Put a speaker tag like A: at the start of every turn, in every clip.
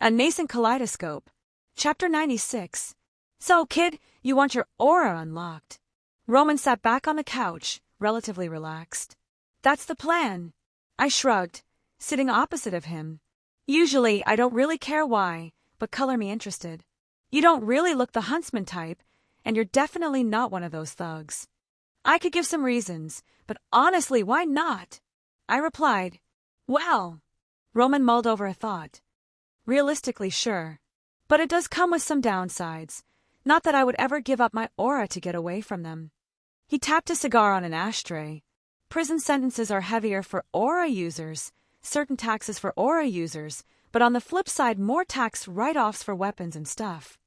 A: A Nascent Kaleidoscope. Chapter 96. So, kid, you want your aura unlocked. Roman sat back on the couch, relatively relaxed. That's the plan. I shrugged, sitting opposite of him. Usually, I don't really care why, but color me interested. You don't really look the huntsman type, and you're definitely not one of those thugs. I could give some reasons, but honestly, why not? I replied, well. Roman mulled over a thought. Realistically, sure. But it does come with some downsides. Not that I would ever give up my aura to get away from them. He tapped a cigar on an ashtray. Prison sentences are heavier for aura users, certain taxes for aura users, but on the flip side, more tax write-offs for weapons and stuff.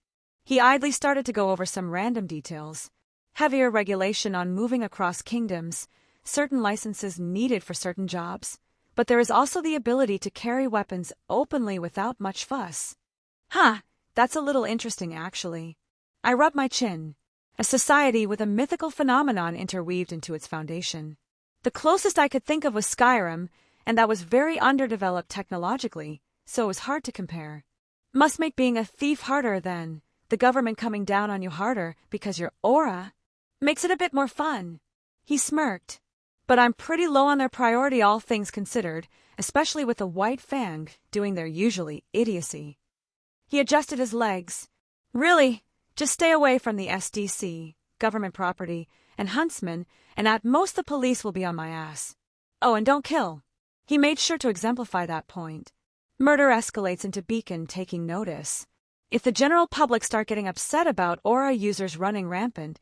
A: He idly started to go over some random details. Heavier regulation on moving across kingdoms, certain licenses needed for certain jobs. But there is also the ability to carry weapons openly without much fuss. Huh, that's a little interesting, actually. I rubbed my chin. A society with a mythical phenomenon interweaved into its foundation. The closest I could think of was Skyrim, and that was very underdeveloped technologically, so it was hard to compare. Must make being a thief harder then, the government coming down on you harder because your aura makes it a bit more fun. He smirked. But I'm pretty low on their priority, all things considered, especially with the White Fang doing their usually idiocy. He adjusted his legs. Really, just stay away from the SDC, government property, and huntsmen, and at most the police will be on my ass. Oh, and don't kill. He made sure to exemplify that point. Murder escalates into Beacon taking notice. If the general public start getting upset about aura users running rampant,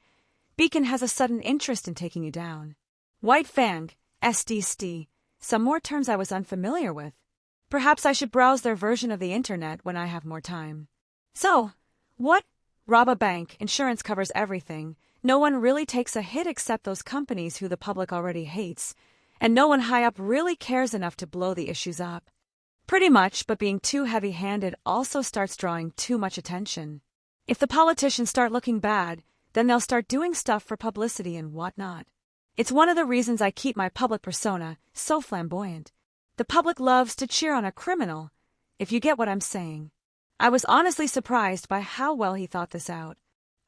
A: Beacon has a sudden interest in taking you down. White Fang, SDC, some more terms I was unfamiliar with. Perhaps I should browse their version of the internet when I have more time. So, what? Rob a bank, insurance covers everything. No one really takes a hit except those companies who the public already hates, and no one high up really cares enough to blow the issues up. Pretty much, but being too heavy-handed also starts drawing too much attention. If the politicians start looking bad, then they'll start doing stuff for publicity and whatnot. It's one of the reasons I keep my public persona so flamboyant. The public loves to cheer on a criminal, if you get what I'm saying. I was honestly surprised by how well he thought this out.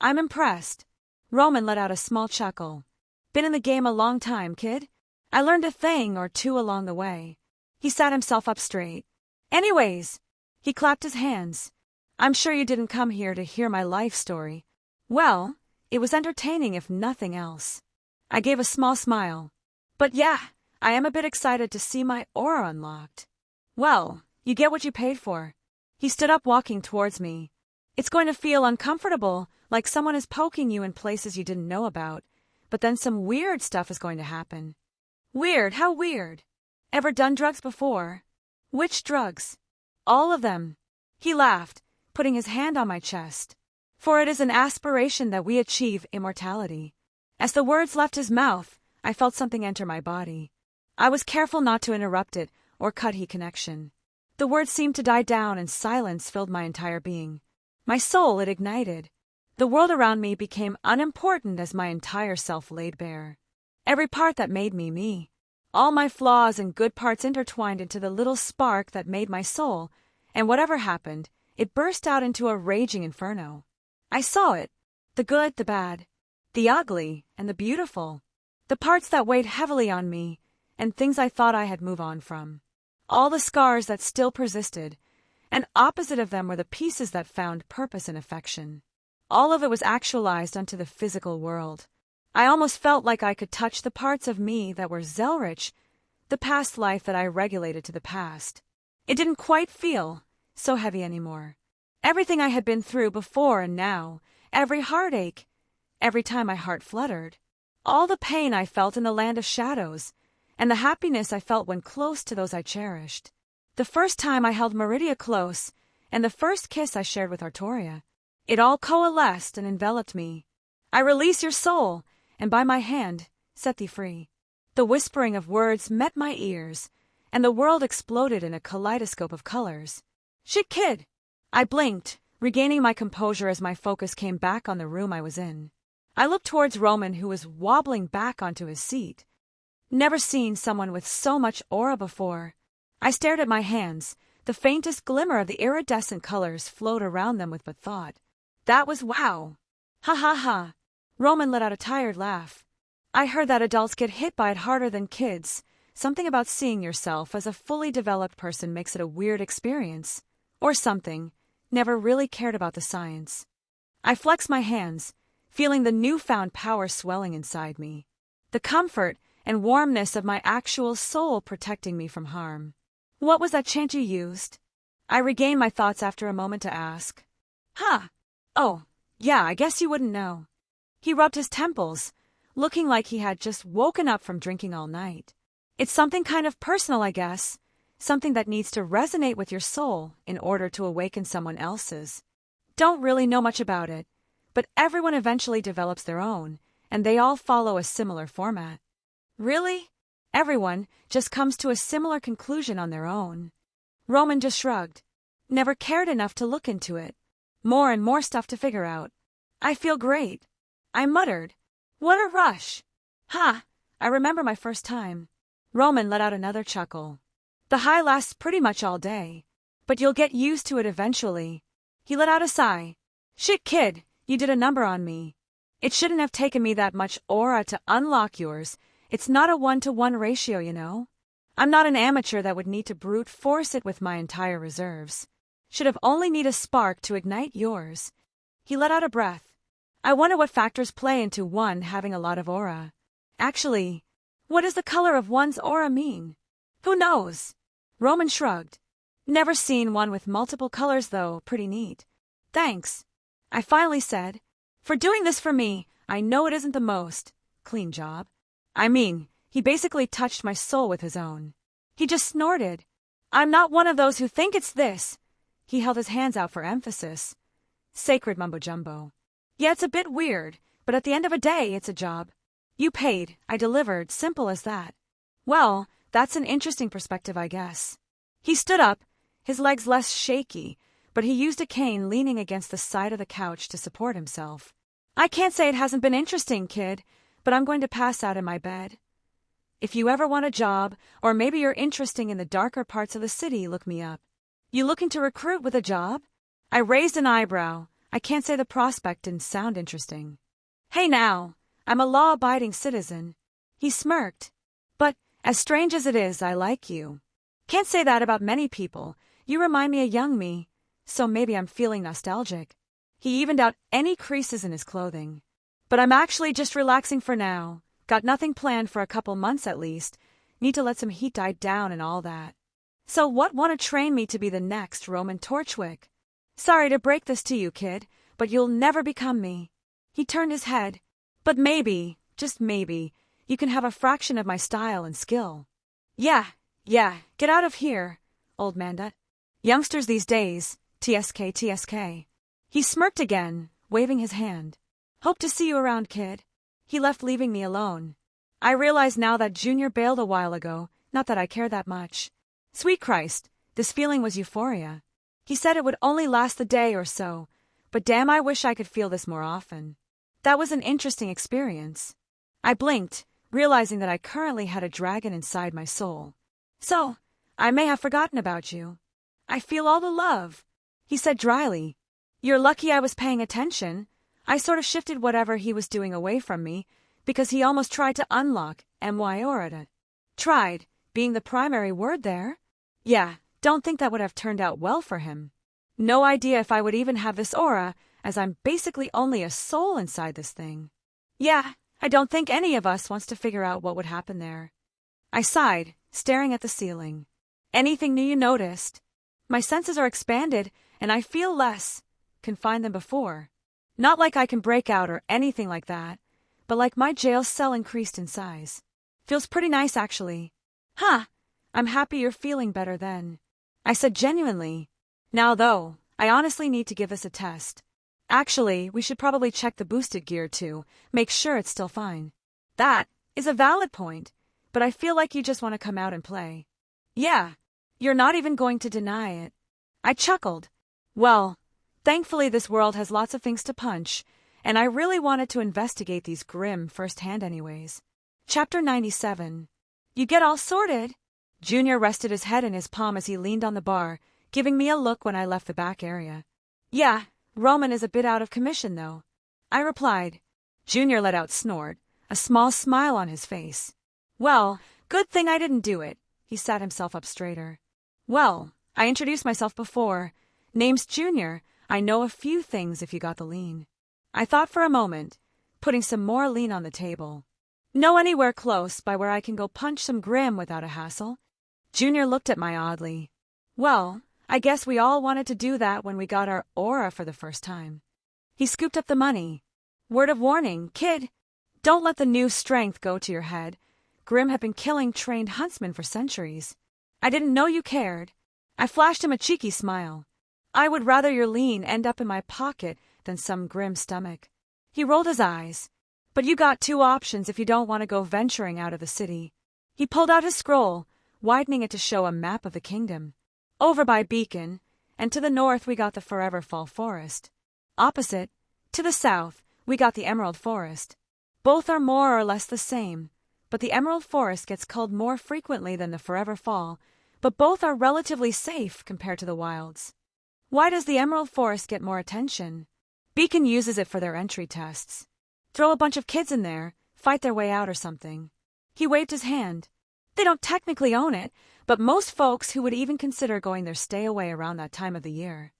A: I'm impressed. Roman let out a small chuckle. Been in the game a long time, kid. I learned a thing or two along the way. He sat himself up straight. Anyways, he clapped his hands. I'm sure you didn't come here to hear my life story. Well, it was entertaining if nothing else. I gave a small smile. But yeah, I am a bit excited to see my aura unlocked. Well, you get what you paid for. He stood up, walking towards me. It's going to feel uncomfortable, like someone is poking you in places you didn't know about, but then some weird stuff is going to happen. Weird? How weird? Ever done drugs before? Which drugs? All of them. He laughed, putting his hand on my chest. For it is an aspiration that we achieve immortality. As the words left his mouth, I felt something enter my body. I was careful not to interrupt it or cut the connection. The words seemed to die down and silence filled my entire being. My soul, it ignited. The world around me became unimportant as my entire self laid bare. Every part that made me me. All my flaws and good parts intertwined into the little spark that made my soul, and whatever happened, it burst out into a raging inferno. I saw it, the good, the bad, the ugly, and the beautiful. The parts that weighed heavily on me, and things I thought I had moved on from. All the scars that still persisted, and opposite of them were the pieces that found purpose and affection. All of it was actualized unto the physical world. I almost felt like I could touch the parts of me that were Zelretch, the past life that I regulated to the past. It didn't quite feel so heavy anymore. Everything I had been through before and now, every heartache, every time my heart fluttered, all the pain I felt in the land of shadows, and the happiness I felt when close to those I cherished. The first time I held Meridia close, and the first kiss I shared with Artoria, it all coalesced and enveloped me. I release your soul, and by my hand, set thee free. The whispering of words met my ears, and the world exploded in a kaleidoscope of colors. Shit, kid! I blinked, regaining my composure as my focus came back on the room I was in. I looked towards Roman, who was wobbling back onto his seat. Never seen someone with so much aura before. I stared at my hands, The faintest glimmer of the iridescent colors flowed around them with but thought. That was wow. Ha ha ha. Roman let out a tired laugh. I heard that adults get hit by it harder than kids. Something about seeing yourself as a fully developed person makes it a weird experience. Or something. Never really cared about the science. I flexed my hands, feeling the newfound power swelling inside me. The comfort and warmness of my actual soul protecting me from harm. What was that chant you used? I regained my thoughts after a moment to ask. Huh. Oh, yeah, I guess you wouldn't know. He rubbed his temples, looking like he had just woken up from drinking all night. It's something kind of personal, I guess. Something that needs to resonate with your soul in order to awaken someone else's. Don't really know much about it, but everyone eventually develops their own, and they all follow a similar format. Really? Everyone just comes to a similar conclusion on their own. Roman just shrugged. Never cared enough to look into it. More and more stuff to figure out. I feel great. I muttered. What a rush. Ha! I remember my first time. Roman let out another chuckle. The high lasts pretty much all day, but you'll get used to it eventually. He let out a sigh. Shit, kid, you did a number on me. It shouldn't have taken me that much aura to unlock yours. It's not a 1-to-1 ratio, you know. I'm not an amateur that would need to brute force it with my entire reserves. Should have only need a spark to ignite yours. He let out a breath. I wonder what factors play into one having a lot of aura. Actually, what does the color of one's aura mean? Who knows? Roman shrugged. Never seen one with multiple colors, though. Pretty neat. Thanks, I finally said. For doing this for me, I know it isn't the most clean job. I mean, he basically touched my soul with his own. He just snorted. I'm not one of those who think it's this. He held his hands out for emphasis. Sacred mumbo-jumbo. Yeah, it's a bit weird, but at the end of a day, it's a job. You paid, I delivered, simple as that. Well, that's an interesting perspective, I guess. He stood up, his legs less shaky, but he used a cane leaning against the side of the couch to support himself. I can't say it hasn't been interesting, kid, but I'm going to pass out in my bed. If you ever want a job, or maybe you're interested in the darker parts of the city, look me up. You looking to recruit with a job? I raised an eyebrow. I can't say the prospect didn't sound interesting. Hey now, I'm a law-abiding citizen. He smirked. But, as strange as it is, I like you. Can't say that about many people. You remind me of young me, so maybe I'm feeling nostalgic. He evened out any creases in his clothing. But I'm actually just relaxing for now. Got nothing planned for a couple months at least. Need to let some heat die down and all that. So what want to train me to be the next Roman Torchwick? Sorry to break this to you, kid, but you'll never become me. He turned his head. But maybe, just maybe, you can have a fraction of my style and skill. Yeah, get out of here, old Mandat. Youngsters these days, TSK. He smirked again, waving his hand. Hope to see you around, kid. He left, leaving me alone. I realize now that Junior bailed a while ago, not that I care that much. Sweet Christ, this feeling was euphoria. He said it would only last a day or so, but damn, I wish I could feel this more often. That was an interesting experience. I blinked, realizing that I currently had a dragon inside my soul. So, I may have forgotten about you. I feel all the love, he said dryly. You're lucky I was paying attention. I sort of shifted whatever he was doing away from me, because he almost tried to unlock my aura. Tried, being the primary word there. Yeah, don't think that would have turned out well for him. No idea if I would even have this aura, as I'm basically only a soul inside this thing. Yeah, I don't think any of us wants to figure out what would happen there. I sighed, staring at the ceiling. Anything new you noticed? My senses are expanded, and I feel less confined than before. Not like I can break out or anything like that, but like my jail cell increased in size. Feels pretty nice, actually. Huh, I'm happy you're feeling better then. I said genuinely. Now though, I honestly need to give this a test. Actually, we should probably check the boosted gear too, make sure it's still fine. That is a valid point, but I feel like you just want to come out and play. Yeah, you're not even going to deny it. I chuckled. Well, thankfully this world has lots of things to punch, and I really wanted to investigate these grim firsthand anyways. Chapter 97. You get all sorted. Junior rested his head in his palm as he leaned on the bar, giving me a look when I left the back area. Yeah, Roman is a bit out of commission, though, I replied. Junior let out a snort, a small smile on his face. Well, good thing I didn't do it. He sat himself up straighter. Well, I introduced myself before. Name's Junior. I know a few things if you got the lean. I thought for a moment, putting some more lean on the table. Know anywhere close by where I can go punch some Grim without a hassle? Junior looked at me oddly. Well, I guess we all wanted to do that when we got our aura for the first time. He scooped up the money. Word of warning, kid. Don't let the new strength go to your head. Grim have been killing trained huntsmen for centuries. I didn't know you cared. I flashed him a cheeky smile. I would rather your lean end up in my pocket than some Grim stomach. He rolled his eyes. But you got two options if you don't want to go venturing out of the city. He pulled out his scroll, widening it to show a map of the kingdom. Over by Beacon, and to the north we got the Forever Fall Forest. Opposite, to the south, we got the Emerald Forest. Both are more or less the same, but the Emerald Forest gets culled more frequently than the Forever Fall, but both are relatively safe compared to the wilds. Why does the Emerald Forest get more attention? Beacon uses it for their entry tests. Throw a bunch of kids in there, fight their way out or something. He waved his hand. They don't technically own it, but most folks who would even consider going there stay away around that time of the year.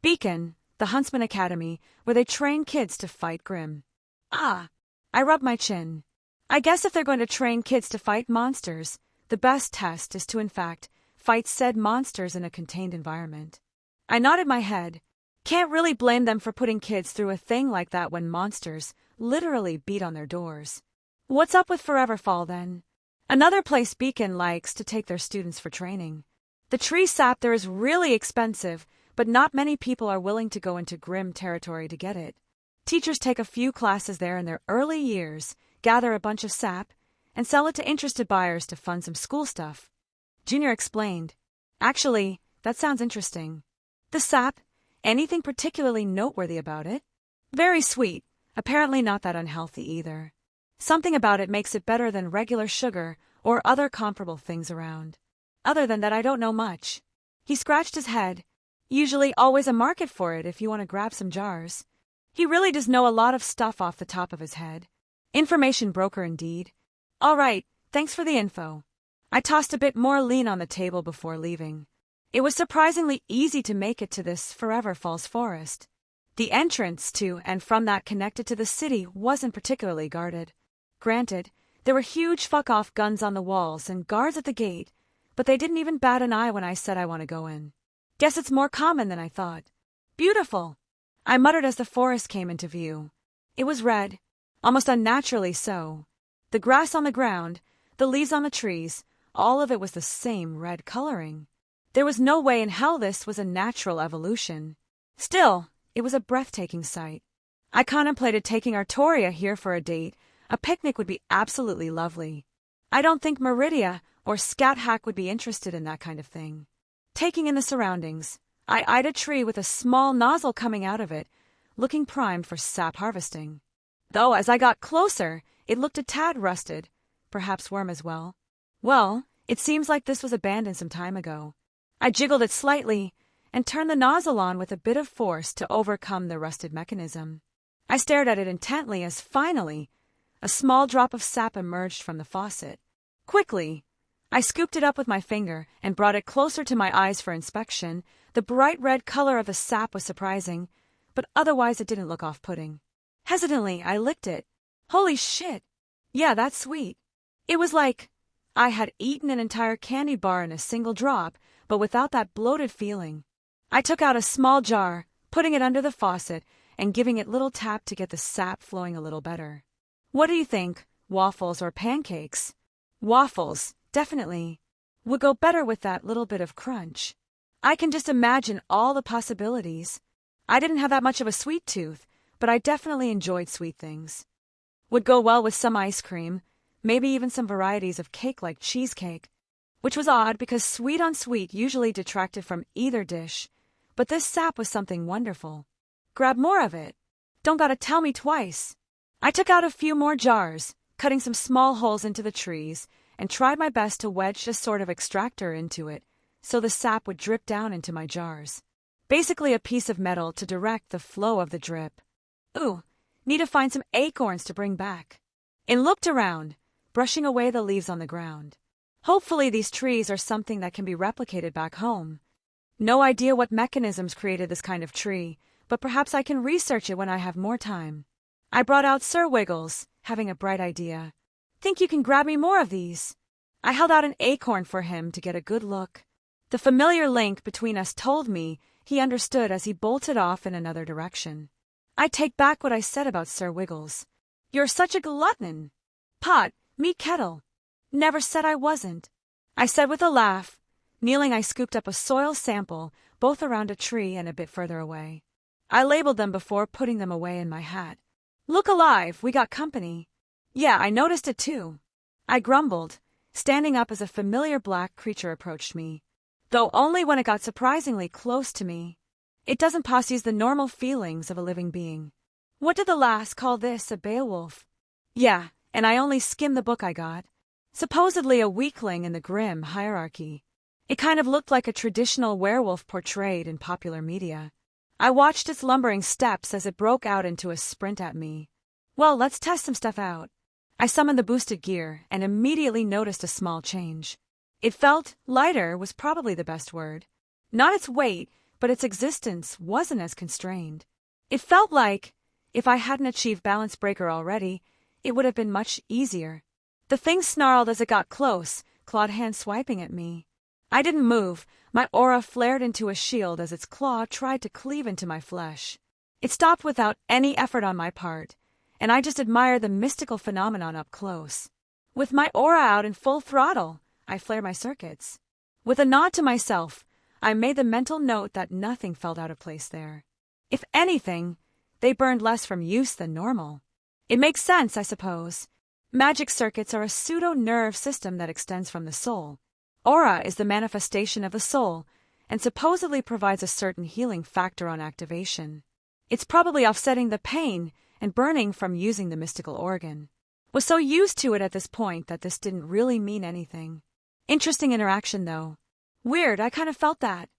A: Beacon, the Huntsman Academy, where they train kids to fight Grim. Ah, I rubbed my chin. I guess if they're going to train kids to fight monsters, the best test is to, in fact, fight said monsters in a contained environment. I nodded my head. Can't really blame them for putting kids through a thing like that when monsters literally beat on their doors. What's up with Forever Fall, then? Another place Beacon likes to take their students for training. The tree sap there is really expensive, but not many people are willing to go into Grim territory to get it. Teachers take a few classes there in their early years, gather a bunch of sap, and sell it to interested buyers to fund some school stuff. Junior explained. Actually, that sounds interesting. The sap, anything particularly noteworthy about it? Very sweet, apparently not that unhealthy either. Something about it makes it better than regular sugar or other comparable things around. Other than that, I don't know much. He scratched his head. Usually always a market for it if you want to grab some jars. He really does know a lot of stuff off the top of his head. Information broker indeed. All right, thanks for the info. I tossed a bit more lean on the table before leaving. It was surprisingly easy to make it to this Forever Falls Forest. The entrance to and from that connected to the city wasn't particularly guarded. Granted, there were huge fuck-off guns on the walls and guards at the gate, but they didn't even bat an eye when I said I want to go in. Guess it's more common than I thought. Beautiful, I muttered as the forest came into view. It was red, almost unnaturally so. The grass on the ground, the leaves on the trees, all of it was the same red coloring. There was no way in hell this was a natural evolution. Still, it was a breathtaking sight. I contemplated taking Artoria here for a date. A picnic would be absolutely lovely. I don't think Meridia or Scat Hack would be interested in that kind of thing. Taking in the surroundings, I eyed a tree with a small nozzle coming out of it, looking primed for sap harvesting. Though as I got closer, it looked a tad rusted, perhaps worm as well. Well, it seems like this was abandoned some time ago. I jiggled it slightly and turned the nozzle on with a bit of force to overcome the rusted mechanism. I stared at it intently as finally, a small drop of sap emerged from the faucet. Quickly, I scooped it up with my finger and brought it closer to my eyes for inspection. The bright red color of the sap was surprising, but otherwise it didn't look off-putting. Hesitantly, I licked it. Holy shit! Yeah, that's sweet. It was like I had eaten an entire candy bar in a single drop, but without that bloated feeling. I took out a small jar, putting it under the faucet and giving it a little tap to get the sap flowing a little better. What do you think, waffles or pancakes? Waffles, definitely. Would go better with that little bit of crunch. I can just imagine all the possibilities. I didn't have that much of a sweet tooth, but I definitely enjoyed sweet things. Would go well with some ice cream, maybe even some varieties of cake like cheesecake, which was odd because sweet on sweet usually detracted from either dish, but this sap was something wonderful. Grab more of it. Don't gotta tell me twice. I took out a few more jars, cutting some small holes into the trees, and tried my best to wedge a sort of extractor into it, so the sap would drip down into my jars. Basically a piece of metal to direct the flow of the drip. Ooh, need to find some acorns to bring back. And looked around, brushing away the leaves on the ground. Hopefully these trees are something that can be replicated back home. No idea what mechanisms created this kind of tree, but perhaps I can research it when I have more time. I brought out Sir Wiggles, having a bright idea. Think you can grab me more of these? I held out an acorn for him to get a good look. The familiar link between us told me he understood as he bolted off in another direction. I take back what I said about Sir Wiggles. You're such a glutton. Pot, me kettle. Never said I wasn't. I said with a laugh. Kneeling, I scooped up a soil sample, both around a tree and a bit further away. I labeled them before putting them away in my hat. Look alive, we got company. Yeah, I noticed it too. I grumbled, standing up as a familiar black creature approached me. Though only when it got surprisingly close to me. It doesn't possess the normal feelings of a living being. What did the lass call this, a Beowulf? Yeah, and I only skimmed the book I got. Supposedly a weakling in the Grimm hierarchy. It kind of looked like a traditional werewolf portrayed in popular media. I watched its lumbering steps as it broke out into a sprint at me. Well, let's test some stuff out. I summoned the boosted gear and immediately noticed a small change. It felt lighter was probably the best word. Not its weight, but its existence wasn't as constrained. It felt like, if I hadn't achieved balance breaker already, it would have been much easier. The thing snarled as it got close, clawed hand swiping at me. I didn't move. My aura flared into a shield as its claw tried to cleave into my flesh. It stopped without any effort on my part, and I just admired the mystical phenomenon up close. With my aura out in full throttle, I flared my circuits. With a nod to myself, I made the mental note that nothing felt out of place there. If anything, they burned less from use than normal. It makes sense, I suppose. Magic circuits are a pseudo-nerve system that extends from the soul. Aura is the manifestation of the soul, and supposedly provides a certain healing factor on activation. It's probably offsetting the pain and burning from using the mystical organ. Was so used to it at this point that this didn't really mean anything. Interesting interaction, though. Weird, I kind of felt that.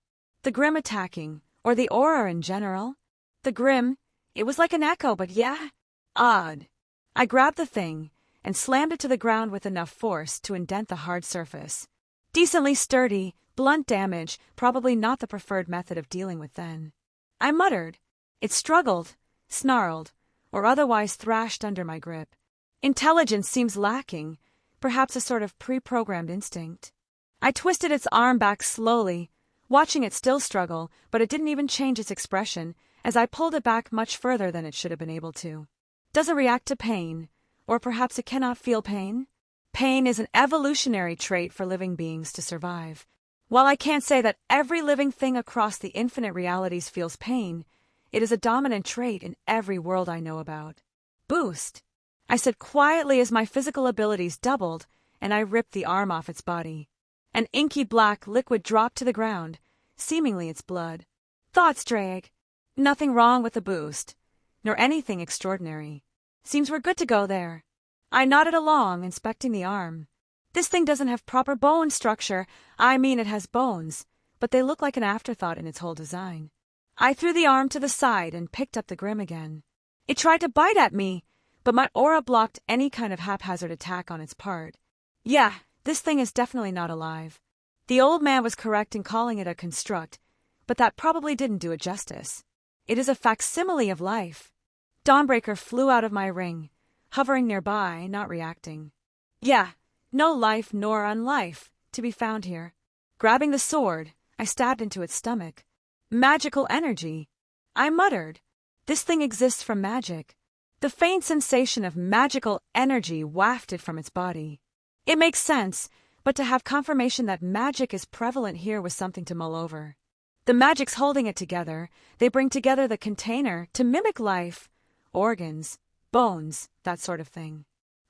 A: The Grimm attacking, or the aura in general. The Grimm, it was like an echo, but yeah, odd. I grabbed the thing and slammed it to the ground with enough force to indent the hard surface. Decently sturdy, blunt damage, probably not the preferred method of dealing with then. I muttered. It struggled, snarled, or otherwise thrashed under my grip. Intelligence seems lacking, perhaps a sort of pre-programmed instinct. I twisted its arm back slowly, watching it still struggle, but it didn't even change its expression as I pulled it back much further than it should have been able to. Doesn't react to pain, or perhaps it cannot feel pain? Pain is an evolutionary trait for living beings to survive. While I can't say that every living thing across the infinite realities feels pain, it is a dominant trait in every world I know about. Boost, I said quietly as my physical abilities doubled, and I ripped the arm off its body. An inky black liquid dropped to the ground, seemingly its blood. Thoughts, Drake. Nothing wrong with the boost, nor anything extraordinary. Seems we're good to go there. I nodded along, inspecting the arm. This thing doesn't have proper bone structure. I mean, it has bones, but they look like an afterthought in its whole design. I threw the arm to the side and picked up the Grimm again. It tried to bite at me, but my aura blocked any kind of haphazard attack on its part. Yeah, this thing is definitely not alive. The old man was correct in calling it a construct, but that probably didn't do it justice. It is a facsimile of life. Dawnbreaker flew out of my ring, hovering nearby, not reacting. Yeah, no life nor unlife to be found here. Grabbing the sword, I stabbed into its stomach. Magical energy. I muttered. This thing exists from magic. The faint sensation of magical energy wafted from its body. It makes sense, but to have confirmation that magic is prevalent here was something to mull over. The magic's holding it together. They bring together the container to mimic life, organs, bones, that sort of thing.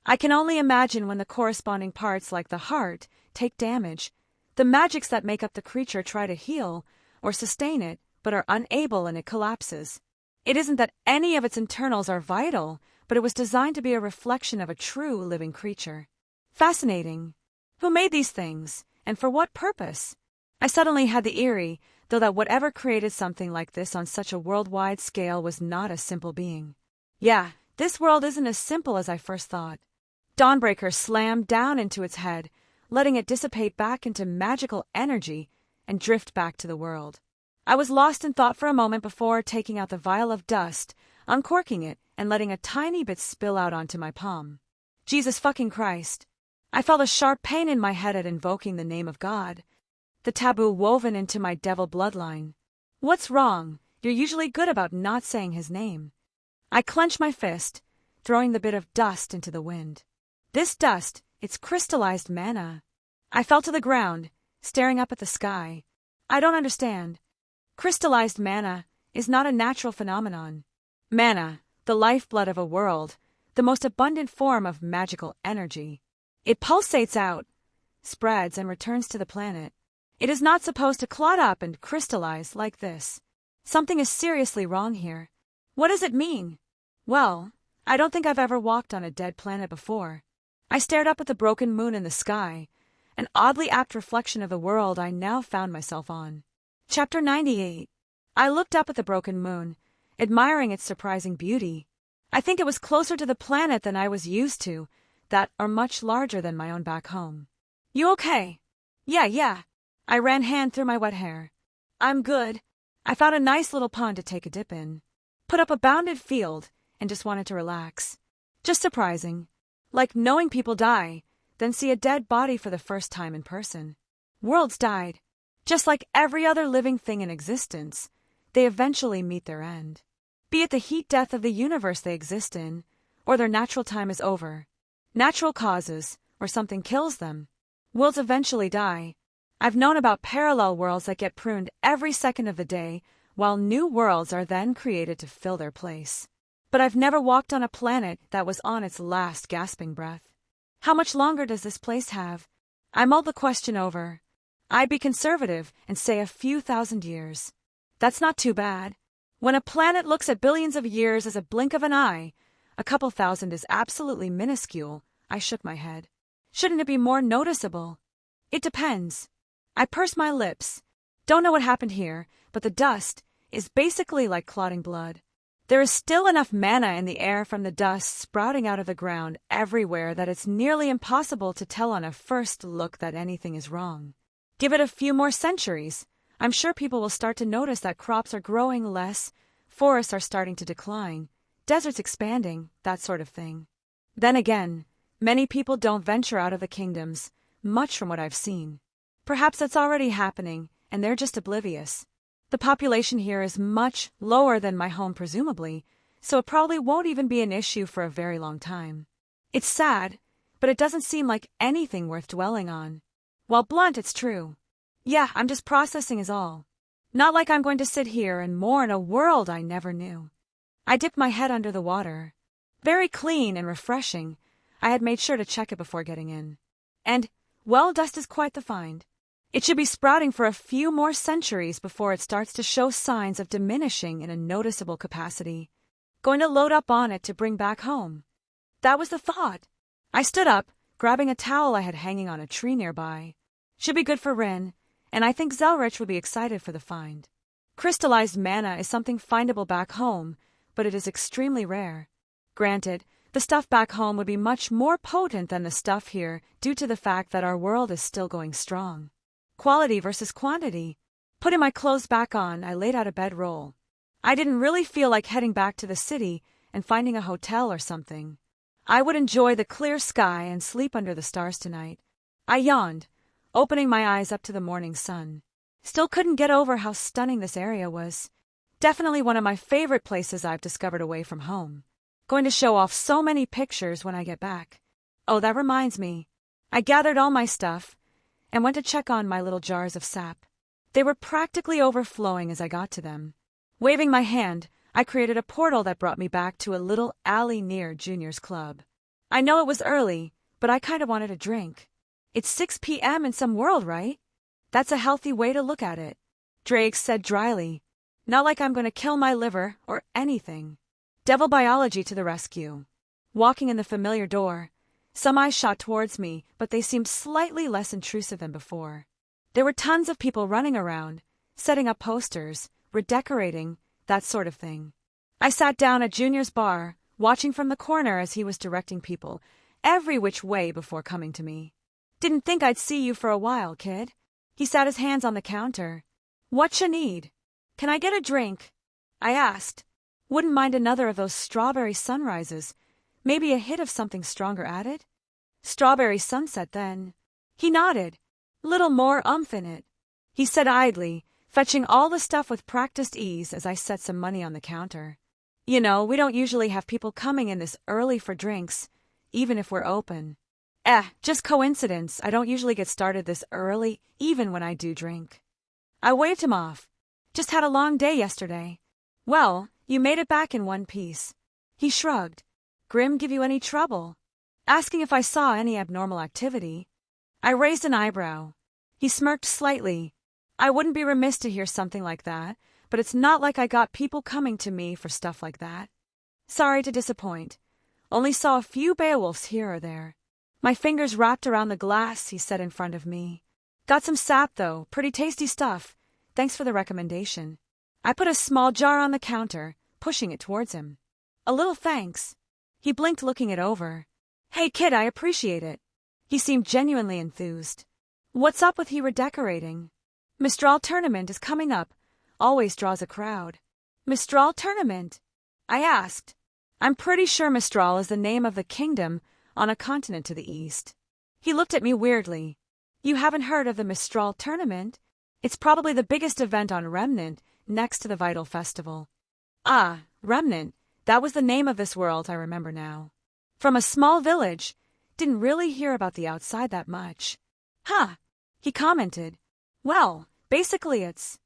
A: I can only imagine when the corresponding parts like the heart take damage, the magics that make up the creature try to heal or sustain it but are unable and it collapses. It isn't that any of its internals are vital, but it was designed to be a reflection of a true living creature. Fascinating. Who made these things, and for what purpose? I suddenly had the eerie, though, that whatever created something like this on such a worldwide scale was not a simple being. Yeah, this world isn't as simple as I first thought. Dawnbreaker slammed down into its head, letting it dissipate back into magical energy and drift back to the world. I was lost in thought for a moment before taking out the vial of dust, uncorking it, and letting a tiny bit spill out onto my palm. Jesus fucking Christ. I felt a sharp pain in my head at invoking the name of God, the taboo woven into my devil bloodline. What's wrong? You're usually good about not saying his name. I clenched my fist, throwing the bit of dust into the wind. This dust, it's crystallized mana. I fell to the ground, staring up at the sky. I don't understand. Crystallized mana is not a natural phenomenon. Mana, the lifeblood of a world, the most abundant form of magical energy. It pulsates out, spreads, and returns to the planet. It is not supposed to clot up and crystallize like this. Something is seriously wrong here. What does it mean? Well, I don't think I've ever walked on a dead planet before. I stared up at the broken moon in the sky, an oddly apt reflection of the world I now found myself on. Chapter 98. I looked up at the broken moon, admiring its surprising beauty. I think it was closer to the planet than I was used to, that are much larger than my own back home. You okay? Yeah. I ran hand through my wet hair. I'm good. I found a nice little pond to take a dip in. Put up a bounded field and just wanted to relax. Just surprising. Like knowing people die, then see a dead body for the first time in person. Worlds died. Just like every other living thing in existence, they eventually meet their end. Be it the heat death of the universe they exist in, or their natural time is over. Natural causes, or something kills them. Worlds eventually die. I've known about parallel worlds that get pruned every second of the day, while new worlds are then created to fill their place. But I've never walked on a planet that was on its last gasping breath. How much longer does this place have? I mulled the question over. I'd be conservative and say a few thousand years. That's not too bad. When a planet looks at billions of years as a blink of an eye, a couple thousand is absolutely minuscule. I shook my head. Shouldn't it be more noticeable? It depends. I pursed my lips. Don't know what happened here, but the dust is basically like clotting blood. There is still enough mana in the air from the dust sprouting out of the ground everywhere that it's nearly impossible to tell on a first look that anything is wrong. Give it a few more centuries. I'm sure people will start to notice that crops are growing less, forests are starting to decline, deserts expanding, that sort of thing. Then again, many people don't venture out of the kingdoms, much from what I've seen. Perhaps that's already happening, and they're just oblivious. The population here is much lower than my home presumably, so it probably won't even be an issue for a very long time. It's sad, but it doesn't seem like anything worth dwelling on. While blunt, it's true. Yeah, I'm just processing is all. Not like I'm going to sit here and mourn a world I never knew. I dipped my head under the water. Very clean and refreshing. I had made sure to check it before getting in. And, well, dust is quite the find. It should be sprouting for a few more centuries before it starts to show signs of diminishing in a noticeable capacity. Going to load up on it to bring back home. That was the thought. I stood up, grabbing a towel I had hanging on a tree nearby. Should be good for Rin, and I think Zelretch would be excited for the find. Crystallized mana is something findable back home, but it is extremely rare. Granted, the stuff back home would be much more potent than the stuff here due to the fact that our world is still going strong. Quality versus quantity. Putting my clothes back on, I laid out a bedroll. I didn't really feel like heading back to the city and finding a hotel or something. I would enjoy the clear sky and sleep under the stars tonight. I yawned, opening my eyes up to the morning sun. Still couldn't get over how stunning this area was. Definitely one of my favorite places I've discovered away from home. Going to show off so many pictures when I get back. Oh, that reminds me. I gathered all my stuff and went to check on my little jars of sap. They were practically overflowing as I got to them. Waving my hand, I created a portal that brought me back to a little alley near Junior's club. I know it was early, but I kind of wanted a drink. It's 6 p.m. in some world, right? That's a healthy way to look at it, Drake said dryly. Not like I'm going to kill my liver or anything. Devil biology to the rescue. Walking in the familiar door, some eyes shot towards me, but they seemed slightly less intrusive than before. There were tons of people running around, setting up posters, redecorating, that sort of thing. I sat down at Junior's bar, watching from the corner as he was directing people every which way before coming to me. Didn't think I'd see you for a while, kid. He sat his hands on the counter. Whatcha need? Can I get a drink? I asked. Wouldn't mind another of those strawberry sunrises. Maybe a hit of something stronger added? Strawberry sunset, then. He nodded. Little more umph in it. He said idly, fetching all the stuff with practiced ease as I set some money on the counter. You know, we don't usually have people coming in this early for drinks, even if we're open. Just coincidence. I don't usually get started this early, even when I do drink. I waved him off. Just had a long day yesterday. Well, you made it back in one piece. He shrugged. Grim give you any trouble? Asking if I saw any abnormal activity. I raised an eyebrow. He smirked slightly. I wouldn't be remiss to hear something like that, but it's not like I got people coming to me for stuff like that. Sorry to disappoint. Only saw a few Beowulfs here or there. My fingers wrapped around the glass he set in front of me. Got some sap, though. Pretty tasty stuff. Thanks for the recommendation. I put a small jar on the counter, pushing it towards him. A little thanks. He blinked, looking it over. Hey, kid, I appreciate it. He seemed genuinely enthused. What's up with he redecorating? Mistral tournament is coming up. Always draws a crowd. Mistral tournament? I asked. I'm pretty sure Mistral is the name of the kingdom on a continent to the east. He looked at me weirdly. You haven't heard of the Mistral tournament? It's probably the biggest event on Remnant, next to the Vital Festival. Ah, Remnant. That was the name of this world, I remember now. From a small village. Didn't really hear about the outside that much. Huh, he commented. Well, basically it's...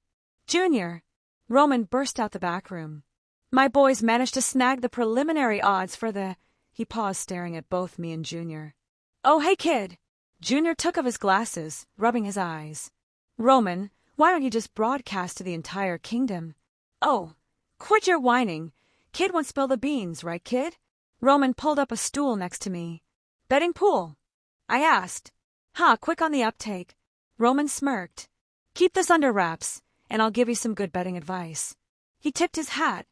A: Junior. Roman burst out the back room. My boys managed to snag the preliminary odds for the... He paused, staring at both me and Junior. Oh, hey, kid. Junior took off his glasses, rubbing his eyes. Roman, why don't you just broadcast to the entire kingdom? Oh, quit your whining. Kid won't spill the beans, right, kid? Roman pulled up a stool next to me. Betting pool? I asked. Quick on the uptake. Roman smirked. Keep this under wraps, and I'll give you some good betting advice. He tipped his hat.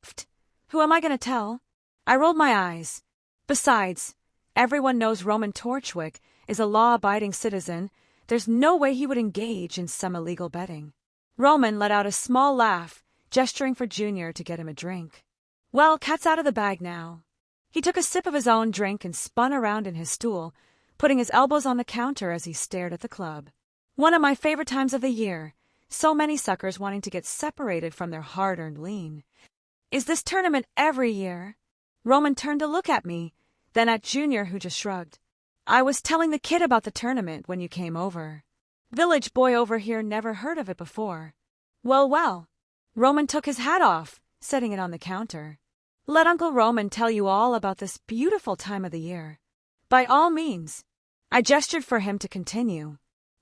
A: Pfft. Who am I going to tell? I rolled my eyes. Besides, everyone knows Roman Torchwick is a law-abiding citizen. There's no way he would engage in some illegal betting. Roman let out a small laugh, gesturing for Junior to get him a drink. Well, cat's out of the bag now. He took a sip of his own drink and spun around in his stool, putting his elbows on the counter as he stared at the club. One of my favorite times of the year. So many suckers wanting to get separated from their hard-earned lean. Is this tournament every year? Roman turned to look at me, then at Junior, who just shrugged. I was telling the kid about the tournament when you came over. Village boy over here never heard of it before. Well. Roman took his hat off, setting it on the counter. Let Uncle Roman tell you all about this beautiful time of the year. By all means. I gestured for him to continue.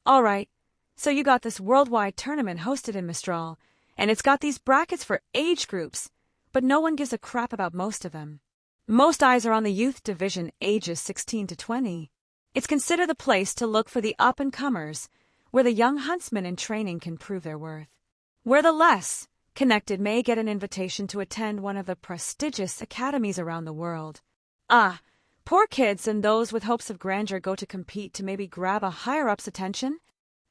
A: All right, so you got this worldwide tournament hosted in Mistral, and it's got these brackets for age groups, but no one gives a crap about most of them. Most eyes are on the youth division, ages 16 to 20. It's considered the place to look for the up-and-comers, where the young huntsmen in training can prove their worth. Where the less connected may get an invitation to attend one of the prestigious academies around the world. Poor kids and those with hopes of grandeur go to compete to maybe grab a higher-up's attention?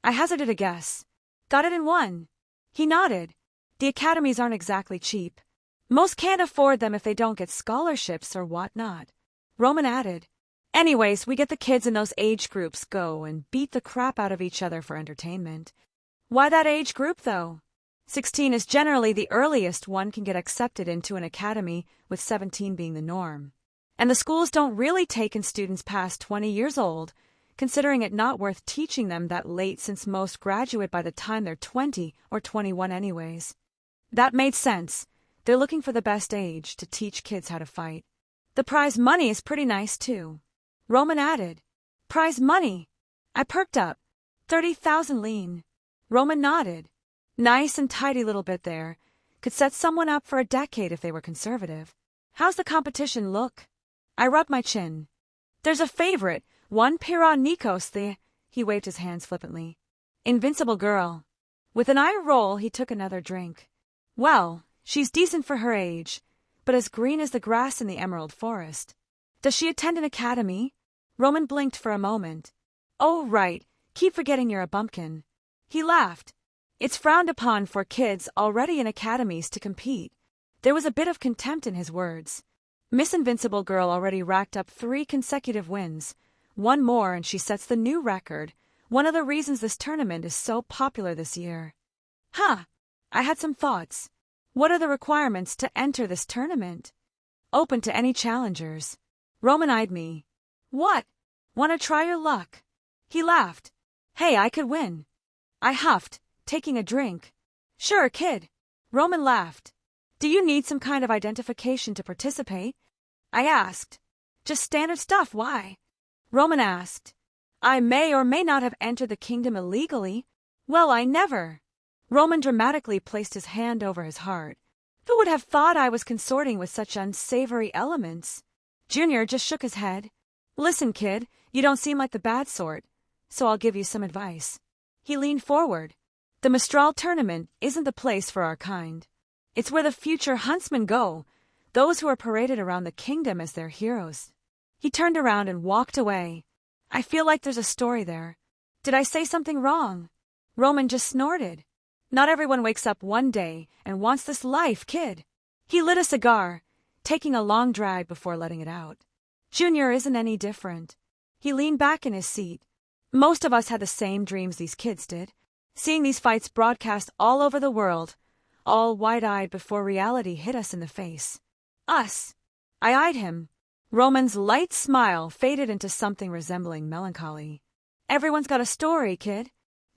A: I hazarded a guess. Got it in one. He nodded. The academies aren't exactly cheap. Most can't afford them if they don't get scholarships or whatnot. Roman added. Anyways, we get the kids in those age groups go and beat the crap out of each other for entertainment. Why that age group, though? 16 is generally the earliest one can get accepted into an academy, with 17 being the norm. And the schools don't really take in students past 20 years old, considering it not worth teaching them that late since most graduate by the time they're 20 or 21 anyways. That made sense. They're looking for the best age to teach kids how to fight. The prize money is pretty nice, too. Roman added. Prize money? I perked up. 30,000 lean. Roman nodded. Nice and tidy little bit there. Could set someone up for a decade if they were conservative. How's the competition look? I rubbed my chin. There's a favorite, one Pira Nikos the... He waved his hands flippantly. Invincible girl. With an eye roll, he took another drink. Well, she's decent for her age, but as green as the grass in the Emerald Forest. Does she attend an academy? Roman blinked for a moment. Oh, right. Keep forgetting you're a bumpkin. He laughed. It's frowned upon for kids already in academies to compete. There was a bit of contempt in his words. Miss Invincible Girl already racked up 3 consecutive wins. One more and she sets the new record. One of the reasons this tournament is so popular this year. Huh. I had some thoughts. What are the requirements to enter this tournament? Open to any challengers. Roman eyed me. What? Want to try your luck? He laughed. Hey, I could win. I huffed, taking a drink. Sure, kid. Roman laughed. Do you need some kind of identification to participate? I asked. Just standard stuff, why? Roman asked. I may or may not have entered the kingdom illegally. Well, I never. Roman dramatically placed his hand over his heart. Who would have thought I was consorting with such unsavory elements? Junior just shook his head. Listen, kid, you don't seem like the bad sort, so I'll give you some advice. He leaned forward. The Mistral tournament isn't the place for our kind. It's where the future huntsmen go, those who are paraded around the kingdom as their heroes. He turned around and walked away. I feel like there's a story there. Did I say something wrong? Roman just snorted. Not everyone wakes up one day and wants this life, kid. He lit a cigar, taking a long drag before letting it out. Junior isn't any different. He leaned back in his seat. Most of us had the same dreams these kids did, seeing these fights broadcast all over the world, all wide-eyed before reality hit us in the face. Us. I eyed him. Roman's light smile faded into something resembling melancholy. Everyone's got a story, kid.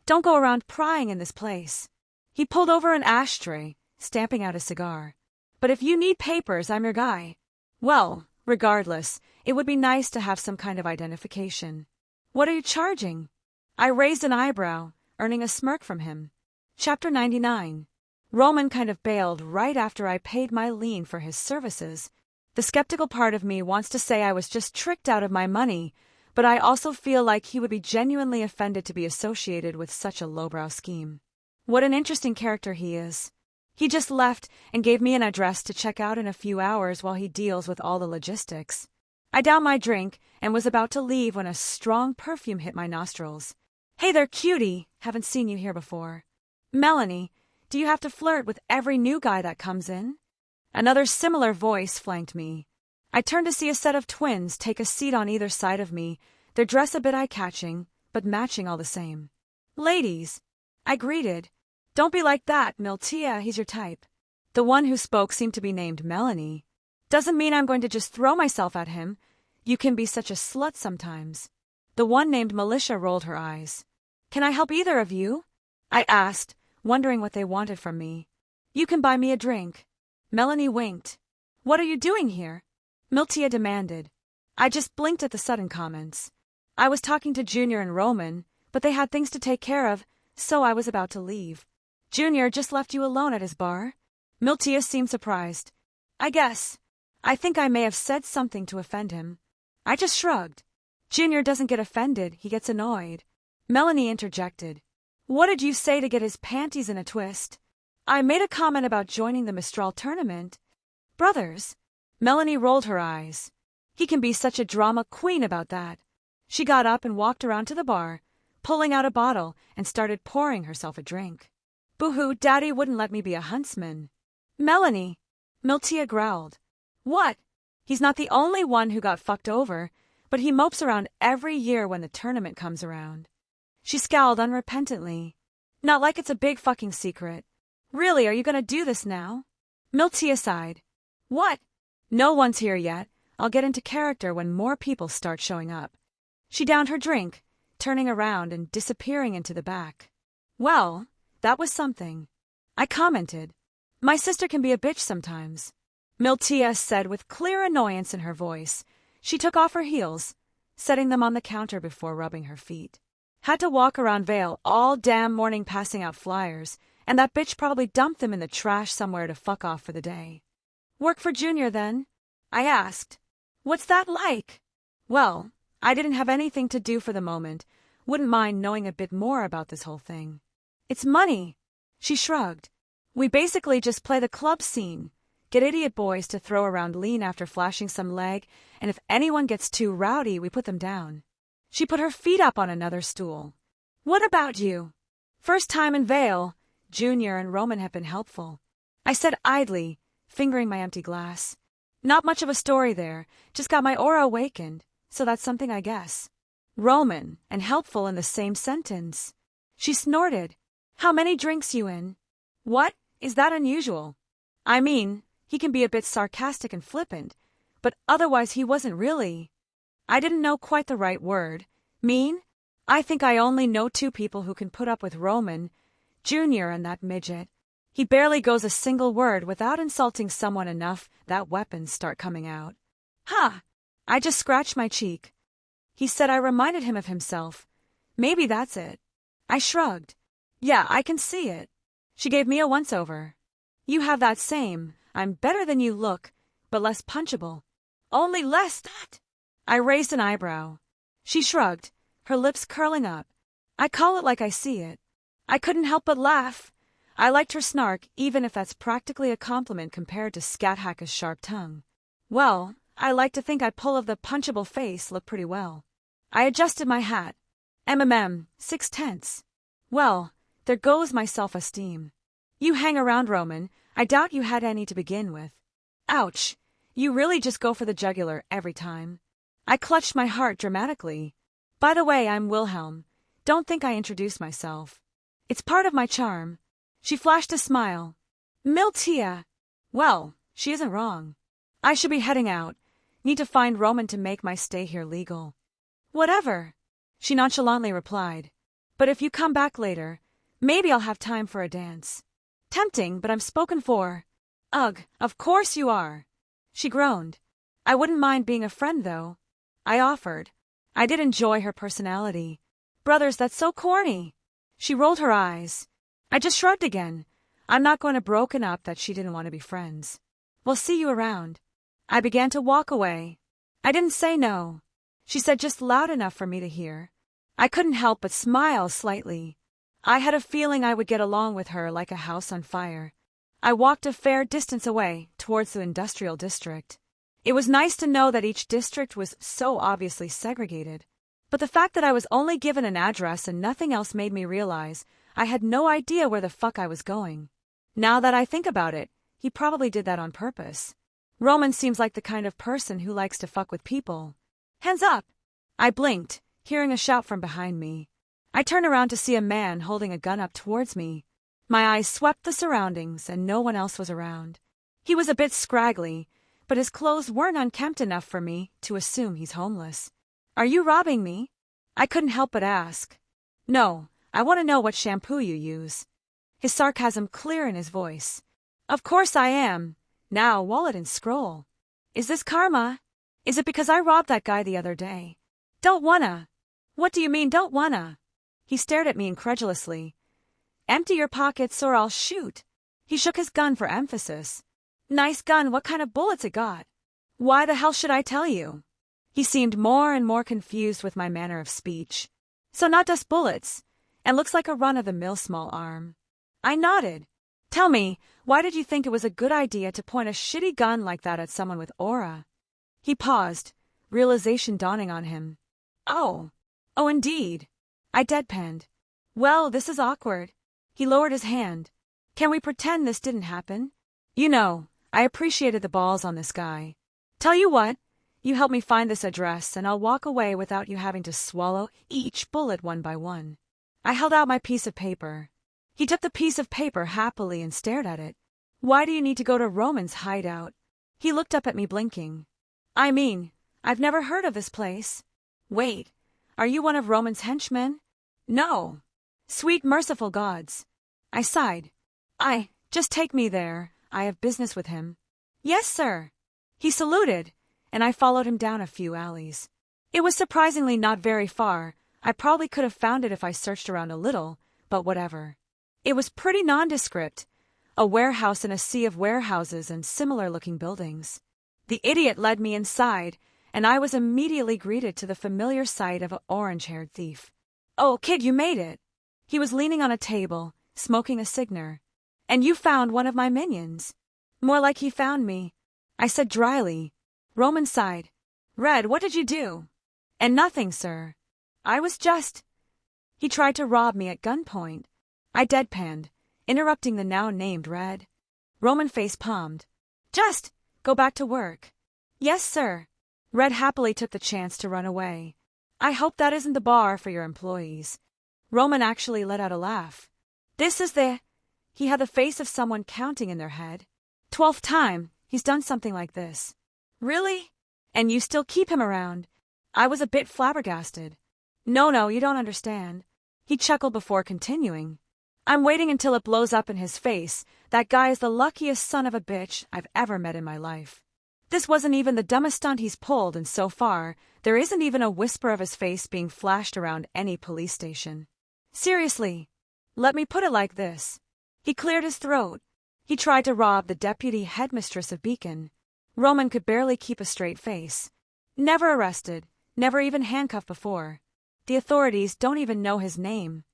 A: Don't go around prying in this place. He pulled over an ashtray, stamping out a cigar. But if you need papers, I'm your guy. Well, regardless, it would be nice to have some kind of identification. What are you charging? I raised an eyebrow, earning a smirk from him. Chapter 99. Roman kind of bailed right after I paid my lien for his services. The skeptical part of me wants to say I was just tricked out of my money, but I also feel like he would be genuinely offended to be associated with such a lowbrow scheme. What an interesting character he is. He just left and gave me an address to check out in a few hours while he deals with all the logistics. I downed my drink and was about to leave when a strong perfume hit my nostrils. Hey there, cutie. Haven't seen you here before. Melanie, do you have to flirt with every new guy that comes in? Another similar voice flanked me. I turned to see a set of twins take a seat on either side of me, their dress a bit eye-catching, but matching all the same. Ladies, I greeted. Don't be like that, Miltia, he's your type. The one who spoke seemed to be named Melanie. Doesn't mean I'm going to just throw myself at him. You can be such a slut sometimes. The one named Militia rolled her eyes. Can I help either of you? I asked, wondering what they wanted from me. You can buy me a drink. Melanie winked. What are you doing here? Miltia demanded. I just blinked at the sudden comments. I was talking to Junior and Roman, but they had things to take care of, so I was about to leave. Junior just left you alone at his bar? Miltia seemed surprised. I guess. I think I may have said something to offend him. I just shrugged. Junior doesn't get offended, he gets annoyed. Melanie interjected. What did you say to get his panties in a twist? I made a comment about joining the Mistral tournament. Brothers. Melanie rolled her eyes. He can be such a drama queen about that. She got up and walked around to the bar, pulling out a bottle and started pouring herself a drink. Boo-hoo, Daddy wouldn't let me be a huntsman. Melanie. Miltia growled. What? He's not the only one who got fucked over, but he mopes around every year when the tournament comes around. She scowled unrepentantly. Not like it's a big fucking secret. Really, are you gonna do this now? Miltia sighed. What? No one's here yet. I'll get into character when more people start showing up. She downed her drink, turning around and disappearing into the back. Well, that was something. I commented. My sister can be a bitch sometimes. Miltia said with clear annoyance in her voice. She took off her heels, setting them on the counter before rubbing her feet. Had to walk around Vale all damn morning passing out flyers, and that bitch probably dumped them in the trash somewhere to fuck off for the day. Work for Junior then? I asked. What's that like? Well, I didn't have anything to do for the moment. Wouldn't mind knowing a bit more about this whole thing. It's money. She shrugged. We basically just play the club scene. Get idiot boys to throw around lean after flashing some leg, and if anyone gets too rowdy, we put them down. She put her feet up on another stool. What about you? First time in Vale. Junior and Roman have been helpful. I said idly, fingering my empty glass. Not much of a story there, just got my aura awakened, so that's something I guess. Roman and helpful in the same sentence. She snorted. How many drinks you in? What? Is that unusual? I mean, he can be a bit sarcastic and flippant, but otherwise he wasn't really. I didn't know quite the right word. Mean? I think I only know 2 people who can put up with Roman, Junior and that midget. He barely goes a single word without insulting someone enough that weapons start coming out. Ha! I just scratched my cheek. He said I reminded him of himself. Maybe that's it. I shrugged. Yeah, I can see it. She gave me a once-over. You have that same, I'm better than you look, but less punchable. Only less that? I raised an eyebrow. She shrugged, her lips curling up. I call it like I see it. I couldn't help but laugh. I liked her snark, even if that's practically a compliment compared to Scathacker's sharp tongue. Well, I like to think I pull of the punchable face look pretty well. I adjusted my hat. 6/10. Well, there goes my self-esteem. You hang around, Roman. I doubt you had any to begin with. Ouch. You really just go for the jugular every time. I clutched my heart dramatically. By the way, I'm Wilhelm. Don't think I introduced myself. It's part of my charm. She flashed a smile. Miltia. Well, she isn't wrong. I should be heading out. Need to find Roman to make my stay here legal. Whatever, she nonchalantly replied. But if you come back later, maybe I'll have time for a dance. Tempting, but I'm spoken for. Ugh, of course you are. She groaned. I wouldn't mind being a friend, though. I offered. I did enjoy her personality. Brothers, that's so corny. She rolled her eyes. I just shrugged again. I'm not going to broken up that she didn't want to be friends. We'll see you around. I began to walk away. I didn't say no. She said just loud enough for me to hear. I couldn't help but smile slightly. I had a feeling I would get along with her like a house on fire. I walked a fair distance away, towards the industrial district. It was nice to know that each district was so obviously segregated. But the fact that I was only given an address and nothing else made me realize I had no idea where the fuck I was going. Now that I think about it, he probably did that on purpose. Roman seems like the kind of person who likes to fuck with people. Hands up! I blinked, hearing a shout from behind me. I turned around to see a man holding a gun up towards me. My eyes swept the surroundings, and no one else was around. He was a bit scraggly, but his clothes weren't unkempt enough for me to assume he's homeless. Are you robbing me? I couldn't help but ask. No, I want to know what shampoo you use. His sarcasm clear in his voice. Of course I am. Now, wallet and scroll. Is this karma? Is it because I robbed that guy the other day? Don't wanna. What do you mean, don't wanna? He stared at me incredulously. Empty your pockets or I'll shoot. He shook his gun for emphasis. Nice gun, what kind of bullets it got? Why the hell should I tell you? He seemed more and more confused with my manner of speech. So not just bullets, and looks like a run-of-the-mill small arm. I nodded. Tell me, why did you think it was a good idea to point a shitty gun like that at someone with aura? He paused, realization dawning on him. Oh, indeed. I deadpanned. Well, this is awkward. He lowered his hand. Can we pretend this didn't happen? You know, I appreciated the balls on this guy. Tell you what, you help me find this address and I'll walk away without you having to swallow each bullet one by one. I held out my piece of paper. He took the piece of paper happily and stared at it. Why do you need to go to Roman's hideout? He looked up at me blinking. I mean, I've never heard of this place. Wait, are you one of Roman's henchmen? No. Sweet merciful gods. I sighed. Just take me there. I have business with him. Yes, sir. He saluted, and I followed him down a few alleys. It was surprisingly not very far. I probably could have found it if I searched around a little, but whatever. It was pretty nondescript, a warehouse in a sea of warehouses and similar-looking buildings. The idiot led me inside, and I was immediately greeted to the familiar sight of an orange-haired thief. Oh, kid, you made it. He was leaning on a table, smoking a cigar. And you found one of my minions. More like he found me, I said dryly. Roman sighed. Red, what did you do? And nothing, sir. I was just... He tried to rob me at gunpoint. I deadpanned, interrupting the now named Red. Roman face-palmed. Just go back to work. Yes, sir. Red happily took the chance to run away. I hope that isn't the bar for your employees. Roman actually let out a laugh. This is the... He had the face of someone counting in their head. 12th time he's done something like this. Really? And you still keep him around? I was a bit flabbergasted. No, you don't understand. He chuckled before continuing. I'm waiting until it blows up in his face. That guy is the luckiest son of a bitch I've ever met in my life. This wasn't even the dumbest stunt he's pulled, and so far, there isn't even a whisper of his face being flashed around any police station. Seriously. Let me put it like this. He cleared his throat. He tried to rob the deputy headmistress of Beacon. Roman could barely keep a straight face. Never arrested, never even handcuffed before. The authorities don't even know his name.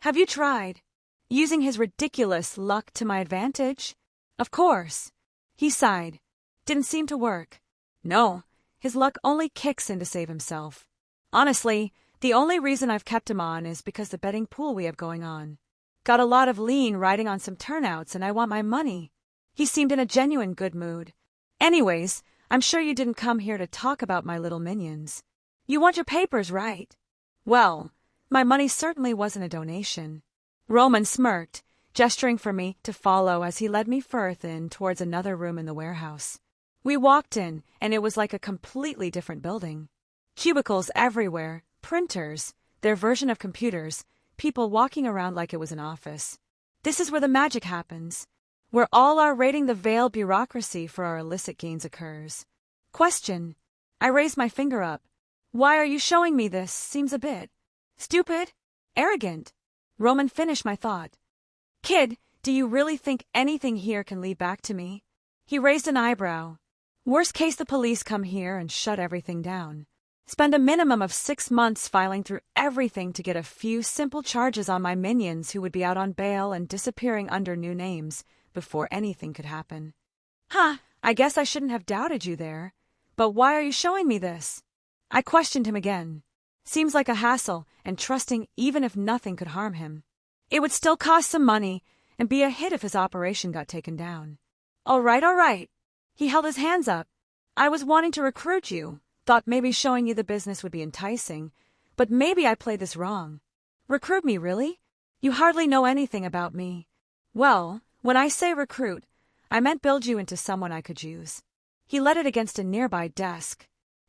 A: Have you tried? Using his ridiculous luck to my advantage? Of course. He sighed. Didn't seem to work. No, his luck only kicks in to save himself. Honestly, the only reason I've kept him on is because the betting pool we have going on. Got a lot of lean riding on some turnouts and I want my money. He seemed in a genuine good mood. Anyways, I'm sure you didn't come here to talk about my little minions. You want your papers, right? Well, my money certainly wasn't a donation. Roman smirked, gesturing for me to follow as he led me further in towards another room in the warehouse. We walked in, and it was like a completely different building. Cubicles everywhere, printers, their version of computers, people walking around like it was an office. This is where the magic happens, where all our raiding the veiled bureaucracy for our illicit gains occurs. Question. I raised my finger up. Why are you showing me this? Seems a bit stupid, arrogant. Roman finished my thought. Kid, do you really think anything here can lead back to me? He raised an eyebrow. Worst case, the police come here and shut everything down. Spend a minimum of 6 months filing through everything to get a few simple charges on my minions who would be out on bail and disappearing under new names before anything could happen. I guess I shouldn't have doubted you there. But why are you showing me this? I questioned him again. Seems like a hassle, and trusting even if nothing could harm him. It would still cost some money, and be a hit if his operation got taken down. All right. He held his hands up. I was wanting to recruit you. Thought maybe showing you the business would be enticing, but maybe I played this wrong. Recruit me, really? You hardly know anything about me. Well, when I say recruit, I meant build you into someone I could use. He let it against a nearby desk.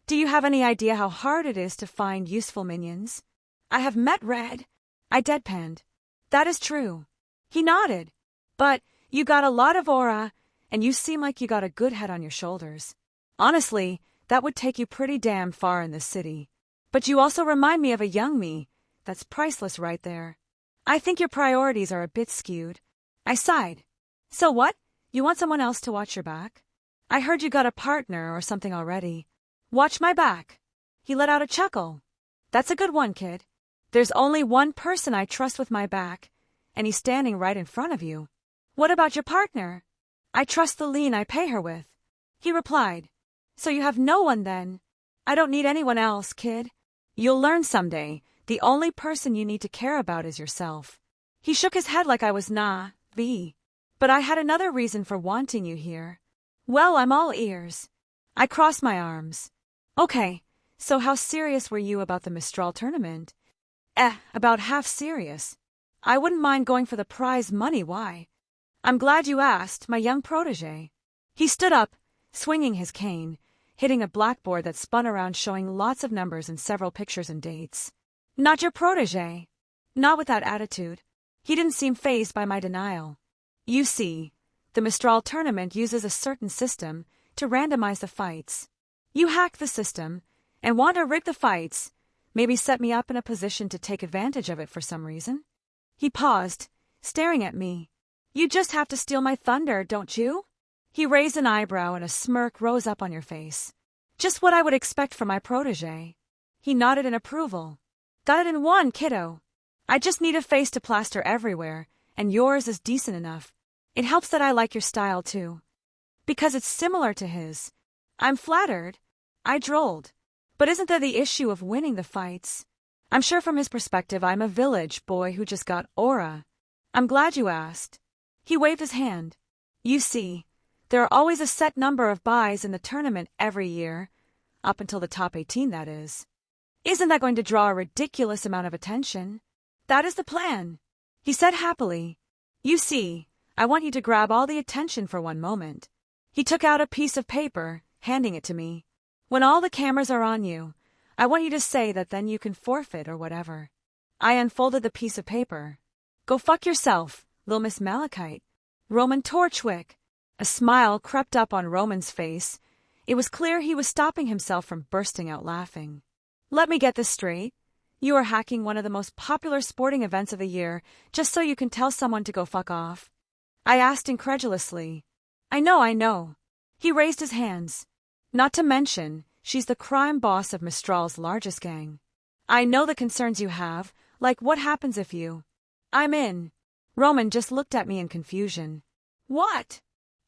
A: Do you have any idea how hard it is to find useful minions? I have met Red. I deadpanned. That is true. He nodded. But you got a lot of aura, and you seem like you got a good head on your shoulders. Honestly, that would take you pretty damn far in this city. But you also remind me of a young me. That's priceless right there. I think your priorities are a bit skewed. I sighed. So what? You want someone else to watch your back? I heard you got a partner or something already. Watch my back. He let out a chuckle. That's a good one, kid. There's only one person I trust with my back, and he's standing right in front of you. What about your partner? I trust the lean I pay her with. He replied. So you have no one then? I don't need anyone else, kid. You'll learn someday. The only person you need to care about is yourself. He shook his head like I was But I had another reason for wanting you here. Well, I'm all ears. I crossed my arms. Okay, so how serious were you about the Mistral tournament? About half serious. I wouldn't mind going for the prize money, why? I'm glad you asked, my young protege. He stood up, swinging his cane, hitting a blackboard that spun around showing lots of numbers and several pictures and dates. Not your protege. Not with that attitude. He didn't seem fazed by my denial. You see, the Mistral tournament uses a certain system to randomize the fights. You hack the system and want to rig the fights, maybe set me up in a position to take advantage of it for some reason? He paused, staring at me. You just have to steal my thunder, don't you? He raised an eyebrow and a smirk rose up on your face. Just what I would expect from my protege. He nodded in approval. Got it in one, kiddo. I just need a face to plaster everywhere, and yours is decent enough. It helps that I like your style too. Because it's similar to his. I'm flattered. I drolled. But isn't that the issue of winning the fights? I'm sure from his perspective I'm a village boy who just got aura. I'm glad you asked. He waved his hand. You see, there are always a set number of buys in the tournament every year. Up until the top 18, that is. Isn't that going to draw a ridiculous amount of attention? That is the plan, he said happily. You see, I want you to grab all the attention for one moment. He took out a piece of paper, handing it to me. When all the cameras are on you, I want you to say that then you can forfeit or whatever. I unfolded the piece of paper. Go fuck yourself, Lil Miss Malachite. Roman Torchwick. A smile crept up on Roman's face. It was clear he was stopping himself from bursting out laughing. Let me get this straight. You are hacking one of the most popular sporting events of the year just so you can tell someone to go fuck off? I asked incredulously. I know. He raised his hands. Not to mention, she's the crime boss of Mistral's largest gang. I know the concerns you have, like what happens if you... I'm in. Roman just looked at me in confusion. What?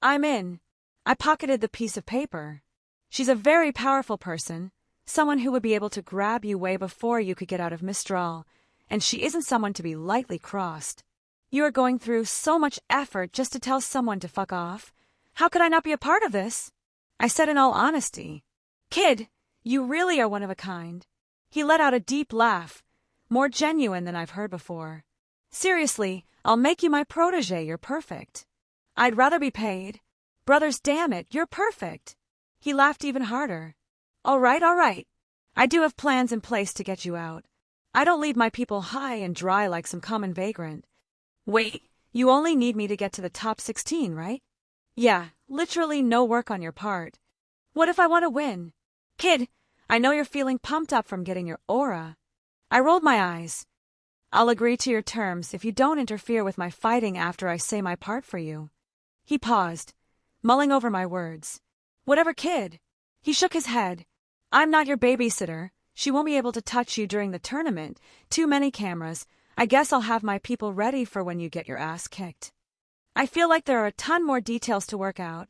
A: I'm in. I pocketed the piece of paper. She's a very powerful person, someone who would be able to grab you way before you could get out of Mistral, and she isn't someone to be lightly crossed. You are going through so much effort just to tell someone to fuck off. How could I not be a part of this? I said in all honesty. Kid, you really are one of a kind. He let out a deep laugh, more genuine than I've heard before. Seriously, I'll make you my protege, you're perfect. I'd rather be paid. Brothers, damn it, you're perfect. He laughed even harder. All right. I do have plans in place to get you out. I don't leave my people high and dry like some common vagrant. Wait, you only need me to get to the top 16, right? Yeah, literally no work on your part. What if I want to win? Kid, I know you're feeling pumped up from getting your aura. I rolled my eyes. I'll agree to your terms if you don't interfere with my fighting after I say my part for you. He paused, mulling over my words. Whatever, kid. He shook his head. I'm not your babysitter. She won't be able to touch you during the tournament. Too many cameras. I guess I'll have my people ready for when you get your ass kicked. I feel like there are a ton more details to work out.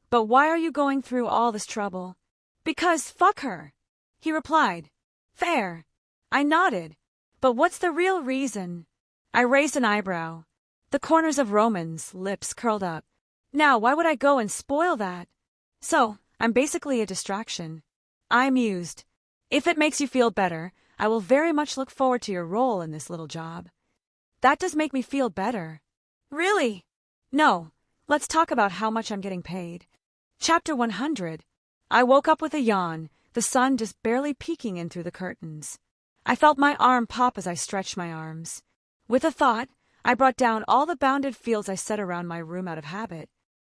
A: But why are you going through all this trouble? Because fuck her, he replied. Fair. I nodded. But what's the real reason? I raised an eyebrow. The corners of Roman's lips curled up. Now, why would I go and spoil that? So, I'm basically a distraction. I mused. If it makes you feel better, I will very much look forward to your role in this little job. That does make me feel better. Really? No. Let's talk about how much I'm getting paid. Chapter 100. I woke up with a yawn, the sun just barely peeking in through the curtains. I felt my arm pop as I stretched my arms. With a thought, I brought down all the bounded fields I set around my room out of habit.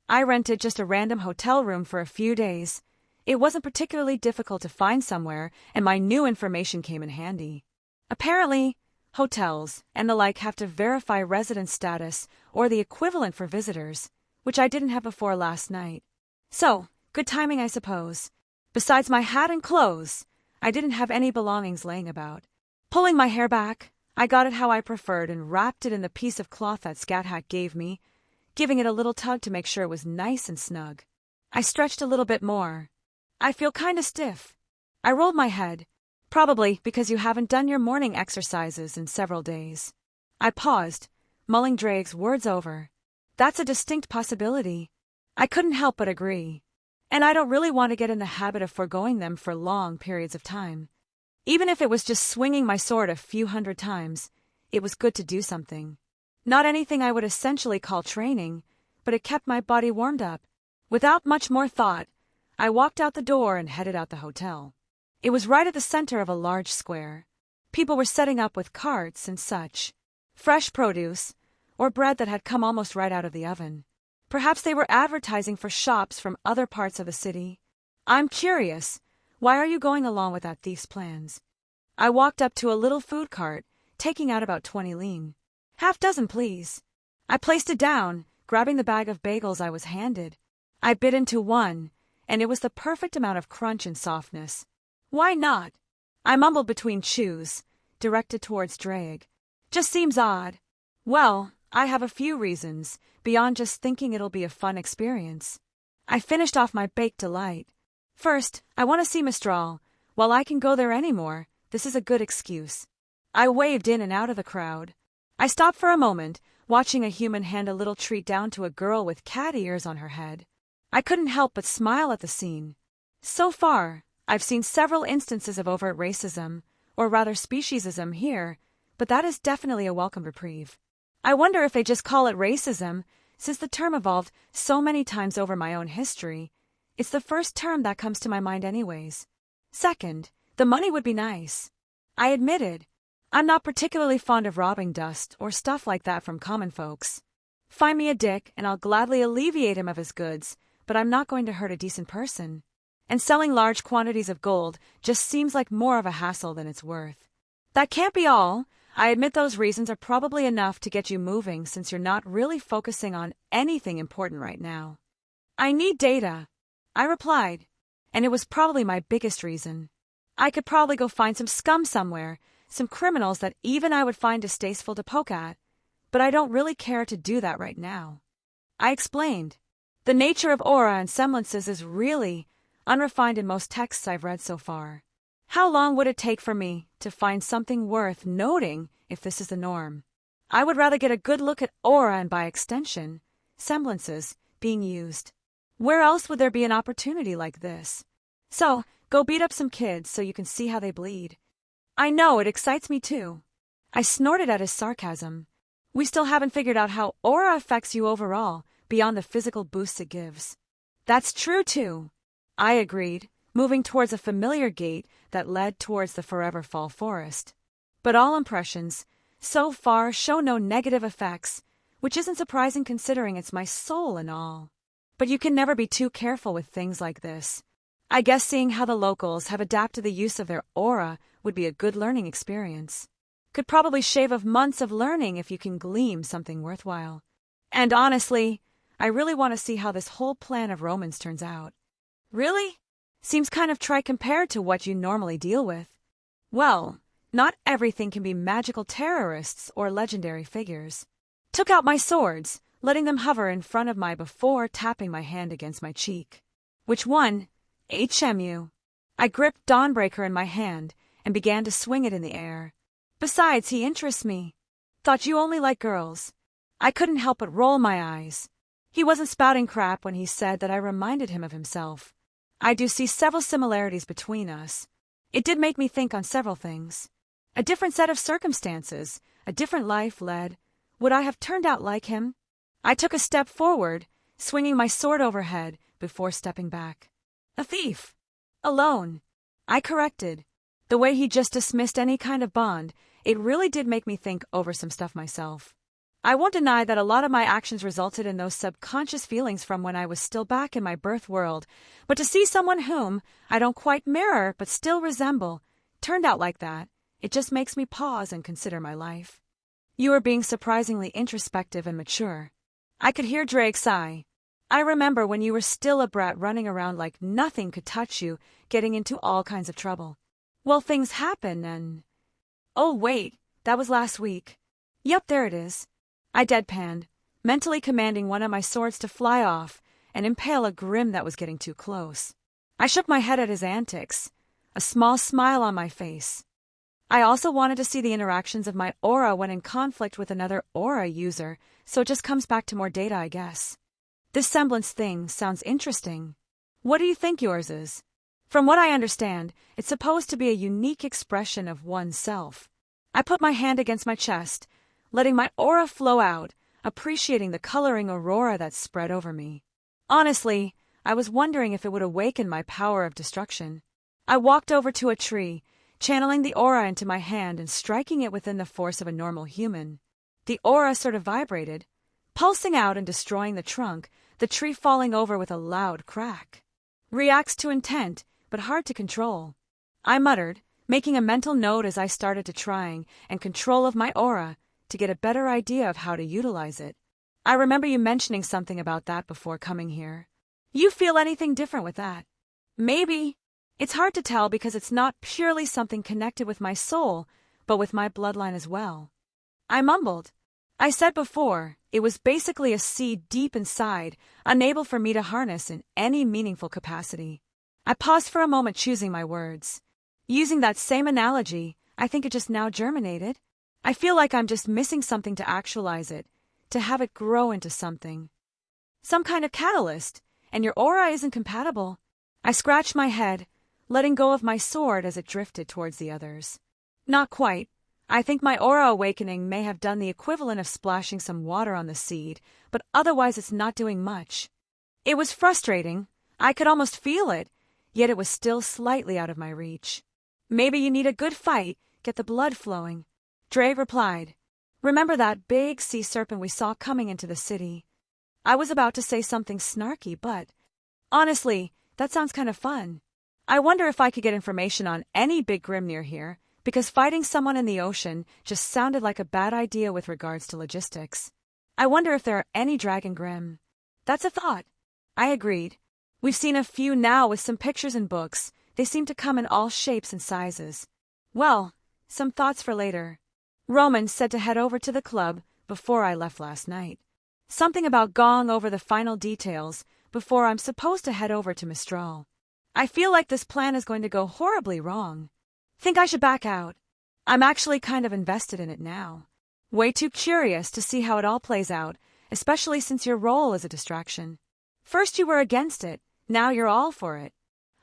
A: I rented just a random hotel room for a few days. It wasn't particularly difficult to find somewhere, and my new information came in handy. Apparently, hotels and the like have to verify resident status or the equivalent for visitors, which I didn't have before last night. So, good timing, I suppose. Besides my hat and clothes, I didn't have any belongings laying about. Pulling my hair back, I got it how I preferred and wrapped it in the piece of cloth that Scat Hat gave me, giving it a little tug to make sure it was nice and snug. I stretched a little bit more. I feel kinda stiff. I rolled my head. Probably because you haven't done your morning exercises in several days. I paused, mulling Drake's words over. That's a distinct possibility. I couldn't help but agree. And I don't really want to get in the habit of foregoing them for long periods of time. Even if it was just swinging my sword a few hundred times, it was good to do something. Not anything I would essentially call training, but it kept my body warmed up. Without much more thought, I walked out the door and headed out the hotel. It was right at the center of a large square. People were setting up with carts and such. Fresh produce, or bread that had come almost right out of the oven. Perhaps they were advertising for shops from other parts of the city. I'm curious. Why are you going along with that thief's plans? I walked up to a little food cart, taking out about 20 lean. Half dozen, please. I placed it down, grabbing the bag of bagels I was handed. I bit into one, and it was the perfect amount of crunch and softness. Why not? I mumbled between chews, directed towards Drake. Just seems odd. Well, I have a few reasons, beyond just thinking it'll be a fun experience. I finished off my baked delight. First, I want to see Mistral. While I can go there anymore, this is a good excuse. I waved in and out of the crowd. I stopped for a moment, watching a human hand a little treat down to a girl with cat ears on her head. I couldn't help but smile at the scene. So far, I've seen several instances of overt racism, or rather speciesism here, but that is definitely a welcome reprieve. I wonder if they just call it racism, since the term evolved so many times over my own history. It's the first term that comes to my mind anyways. Second, the money would be nice. I admitted, I'm not particularly fond of robbing dust or stuff like that from common folks. Find me a dick and I'll gladly alleviate him of his goods, but I'm not going to hurt a decent person. And selling large quantities of gold just seems like more of a hassle than it's worth. That can't be all. I admit those reasons are probably enough to get you moving since you're not really focusing on anything important right now. I need data, I replied, and it was probably my biggest reason. I could probably go find some scum somewhere, some criminals that even I would find distasteful to poke at, but I don't really care to do that right now. I explained. The nature of aura and semblances is really unrefined in most texts I've read so far. How long would it take for me to find something worth noting if this is the norm? I would rather get a good look at aura and by extension, semblances, being used. Where else would there be an opportunity like this? So, go beat up some kids so you can see how they bleed. I know, it excites me too. I snorted at his sarcasm. We still haven't figured out how aura affects you overall, beyond the physical boosts it gives. That's true too, I agreed, moving towards a familiar gate that led towards the Forever Fall forest. But all impressions, so far, show no negative effects, which isn't surprising considering it's my soul and all. But you can never be too careful with things like this. I guess seeing how the locals have adapted the use of their aura would be a good learning experience. Could probably shave off months of learning if you can glean something worthwhile. And honestly, I really want to see how this whole plan of Roman's turns out. Really? Seems kind of trite compared to what you normally deal with. Well, not everything can be magical terrorists or legendary figures. Took out my swords, letting them hover in front of my before tapping my hand against my cheek. Which one? HMU. I gripped Dawnbreaker in my hand and began to swing it in the air. Besides, he interests me. Thought you only like girls. I couldn't help but roll my eyes. He wasn't spouting crap when he said that I reminded him of himself. I do see several similarities between us. It did make me think on several things. A different set of circumstances, a different life led. Would I have turned out like him? I took a step forward, swinging my sword overhead before stepping back. A thief. Alone. I corrected. The way he just dismissed any kind of bond, it really did make me think over some stuff myself. I won't deny that a lot of my actions resulted in those subconscious feelings from when I was still back in my birth world, but to see someone whom I don't quite mirror but still resemble turned out like that, it just makes me pause and consider my life. You are being surprisingly introspective and mature. I could hear Drake sigh. I remember when you were still a brat running around like nothing could touch you, getting into all kinds of trouble. Well, things happen and... Oh, wait, that was last week. Yep, there it is. I deadpanned, mentally commanding one of my swords to fly off and impale a grim that was getting too close. I shook my head at his antics, a small smile on my face. I also wanted to see the interactions of my aura when in conflict with another aura user, so it just comes back to more data, I guess. This semblance thing sounds interesting. What do you think yours is? From what I understand, it's supposed to be a unique expression of oneself. I put my hand against my chest, letting my aura flow out, appreciating the coloring aurora that spread over me. Honestly, I was wondering if it would awaken my power of destruction. I walked over to a tree, channeling the aura into my hand and striking it within the force of a normal human. The aura sort of vibrated, pulsing out and destroying the trunk, the tree falling over with a loud crack. Reacts to intent, but hard to control. I muttered, making a mental note as I started to trying and control of my aura, to get a better idea of how to utilize it. I remember you mentioning something about that before coming here. You feel anything different with that? Maybe. It's hard to tell because it's not purely something connected with my soul, but with my bloodline as well. I mumbled. I said before, it was basically a seed deep inside, unable for me to harness in any meaningful capacity. I paused for a moment, choosing my words. Using that same analogy, I think it just now germinated. I feel like I'm just missing something to actualize it, to have it grow into something. Some kind of catalyst, and your aura isn't compatible. I scratched my head, letting go of my sword as it drifted towards the others. Not quite. I think my aura awakening may have done the equivalent of splashing some water on the seed, but otherwise it's not doing much. It was frustrating. I could almost feel it, yet it was still slightly out of my reach. Maybe you need a good fight, get the blood flowing. Dre replied. Remember that big sea serpent we saw coming into the city? I was about to say something snarky, but honestly, that sounds kind of fun. I wonder if I could get information on any big grim near here, because fighting someone in the ocean just sounded like a bad idea with regards to logistics. I wonder if there are any dragon grim. That's a thought. I agreed. We've seen a few now with some pictures and books. They seem to come in all shapes and sizes. Well, some thoughts for later. Roman said to head over to the club before I left last night. Something about going over the final details before I'm supposed to head over to Mistral. I feel like this plan is going to go horribly wrong. Think I should back out. I'm actually kind of invested in it now. Way too curious to see how it all plays out, especially since your role is a distraction. First you were against it, now you're all for it.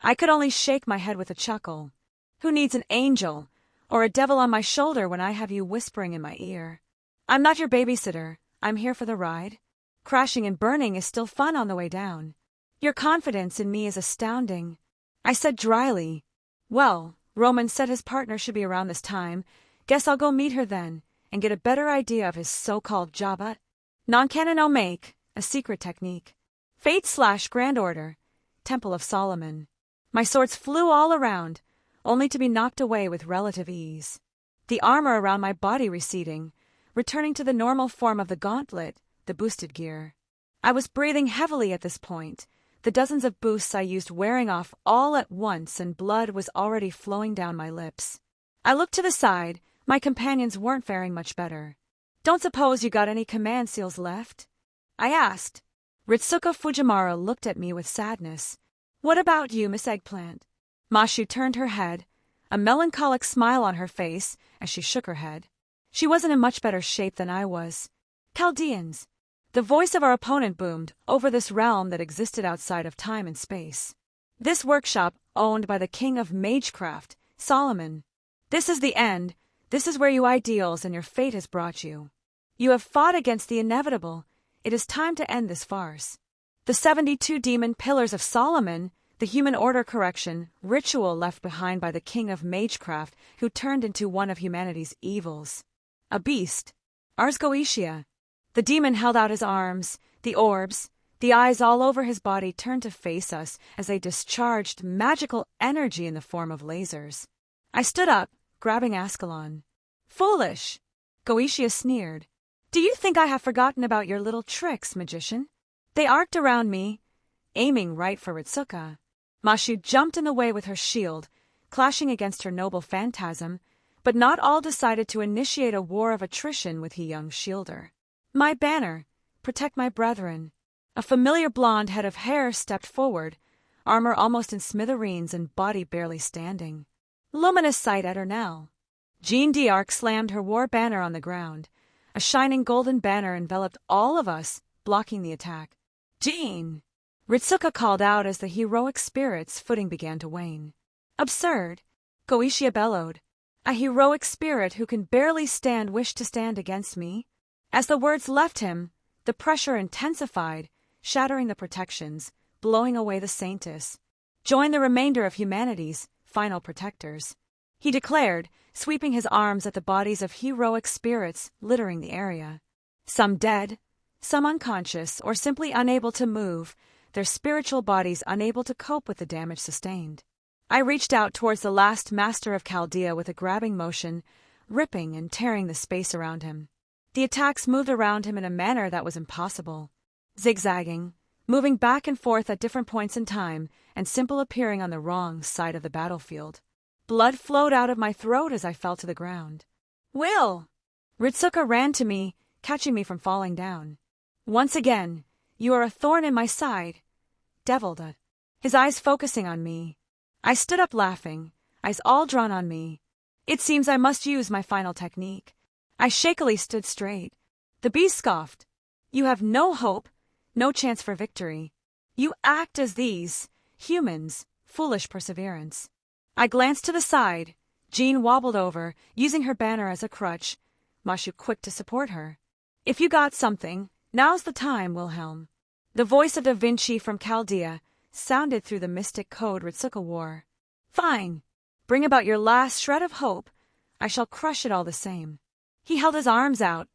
A: I could only shake my head with a chuckle. Who needs an angel or a devil on my shoulder when I have you whispering in my ear? I'm not your babysitter. I'm here for the ride. Crashing and burning is still fun on the way down. Your confidence in me is astounding. I said dryly. Well, Roman said his partner should be around this time. Guess I'll go meet her then and get a better idea of his so-called job. Non-canon I'll make, a secret technique. Fate/Grand Order, Temple of Solomon. My swords flew all around, only to be knocked away with relative ease. The armor around my body receding, returning to the normal form of the gauntlet, the boosted gear. I was breathing heavily at this point, the dozens of boosts I used wearing off all at once, and blood was already flowing down my lips. I looked to the side. My companions weren't faring much better. Don't suppose you got any command seals left? I asked. Ritsuko Fujiwara looked at me with sadness. What about you, Miss Eggplant? Mashu turned her head, a melancholic smile on her face as she shook her head. She wasn't in much better shape than I was. Chaldeans. The voice of our opponent boomed over this realm that existed outside of time and space. This workshop owned by the king of magecraft, Solomon. This is the end. This is where your ideals and your fate has brought you. You have fought against the inevitable. It is time to end this farce. The 72 demon pillars of Solomon, the human order correction, ritual left behind by the king of magecraft who turned into one of humanity's evils. A beast. Ars Goetia. The demon held out his arms, the orbs, the eyes all over his body turned to face us as they discharged magical energy in the form of lasers. I stood up, grabbing Ascalon. Foolish! Goetia sneered. Do you think I have forgotten about your little tricks, magician? They arced around me, aiming right for Ritsuka. Mashu jumped in the way with her shield, clashing against her noble phantasm, but not all decided to initiate a war of attrition with he young shielder. My banner, protect my brethren. A familiar blonde head of hair stepped forward, armor almost in smithereens and body barely standing. Luminous sight at her now. Jean d'Arc slammed her war banner on the ground. A shining golden banner enveloped all of us, blocking the attack. Jean! Ritsuka called out as the heroic spirit's footing began to wane. Absurd! Goetia bellowed. A heroic spirit who can barely stand wished to stand against me? As the words left him, the pressure intensified, shattering the protections, blowing away the saintess. Join the remainder of humanity's final protectors. He declared, sweeping his arms at the bodies of heroic spirits littering the area. Some dead, some unconscious or simply unable to move, their spiritual bodies unable to cope with the damage sustained. I reached out towards the last master of Chaldea with a grabbing motion, ripping and tearing the space around him. The attacks moved around him in a manner that was impossible. Zigzagging, moving back and forth at different points in time, and simple appearing on the wrong side of the battlefield. Blood flowed out of my throat as I fell to the ground. Will! Ritsuka ran to me, catching me from falling down. Once again, you are a thorn in my side, deviled, his eyes focusing on me. I stood up laughing, eyes all drawn on me. It seems I must use my final technique. I shakily stood straight. The beast scoffed. You have no hope, no chance for victory. You act as these, humans, foolish perseverance. I glanced to the side. Jean wobbled over, using her banner as a crutch, Mashu quick to support her. If you got something, now's the time, Wilhelm. The voice of Da Vinci from Chaldea sounded through the mystic code Ritsuka wore. Fine. Bring about your last shred of hope. I shall crush it all the same. He held his arms out,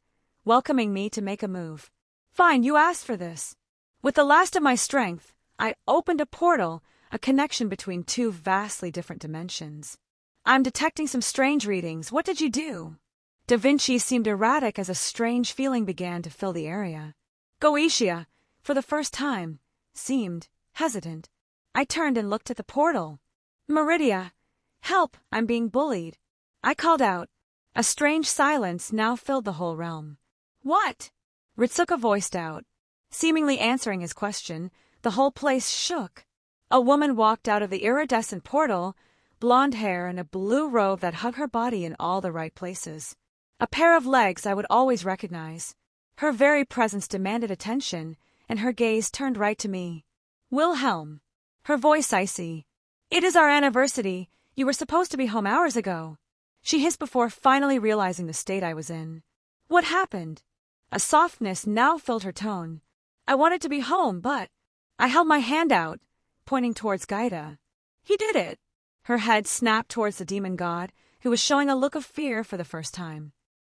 A: welcoming me to make a move. Fine, you asked for this. With the last of my strength, I opened a portal, a connection between two vastly different dimensions. I'm detecting some strange readings. What did you do? Da Vinci seemed erratic as a strange feeling began to fill the area. Goetia, for the first time, seemed hesitant. I turned and looked at the portal. Meridia, help, I'm being bullied. I called out. A strange silence now filled the whole realm. What? Ritsuka voiced out. Seemingly answering his question, the whole place shook. A woman walked out of the iridescent portal, blonde hair and a blue robe that hugged her body in all the right places. A pair of legs I would always recognize. Her very presence demanded attention, and her gaze turned right to me. Wilhelm. Her voice icy. It is our anniversary. You were supposed to be home hours ago. She hissed before finally realizing the state I was in. What happened? A softness now filled her tone. I wanted to be home, but... I held my hand out, pointing towards Gaida. He did it. Her head snapped towards the demon god, who was showing a look of fear for the first time.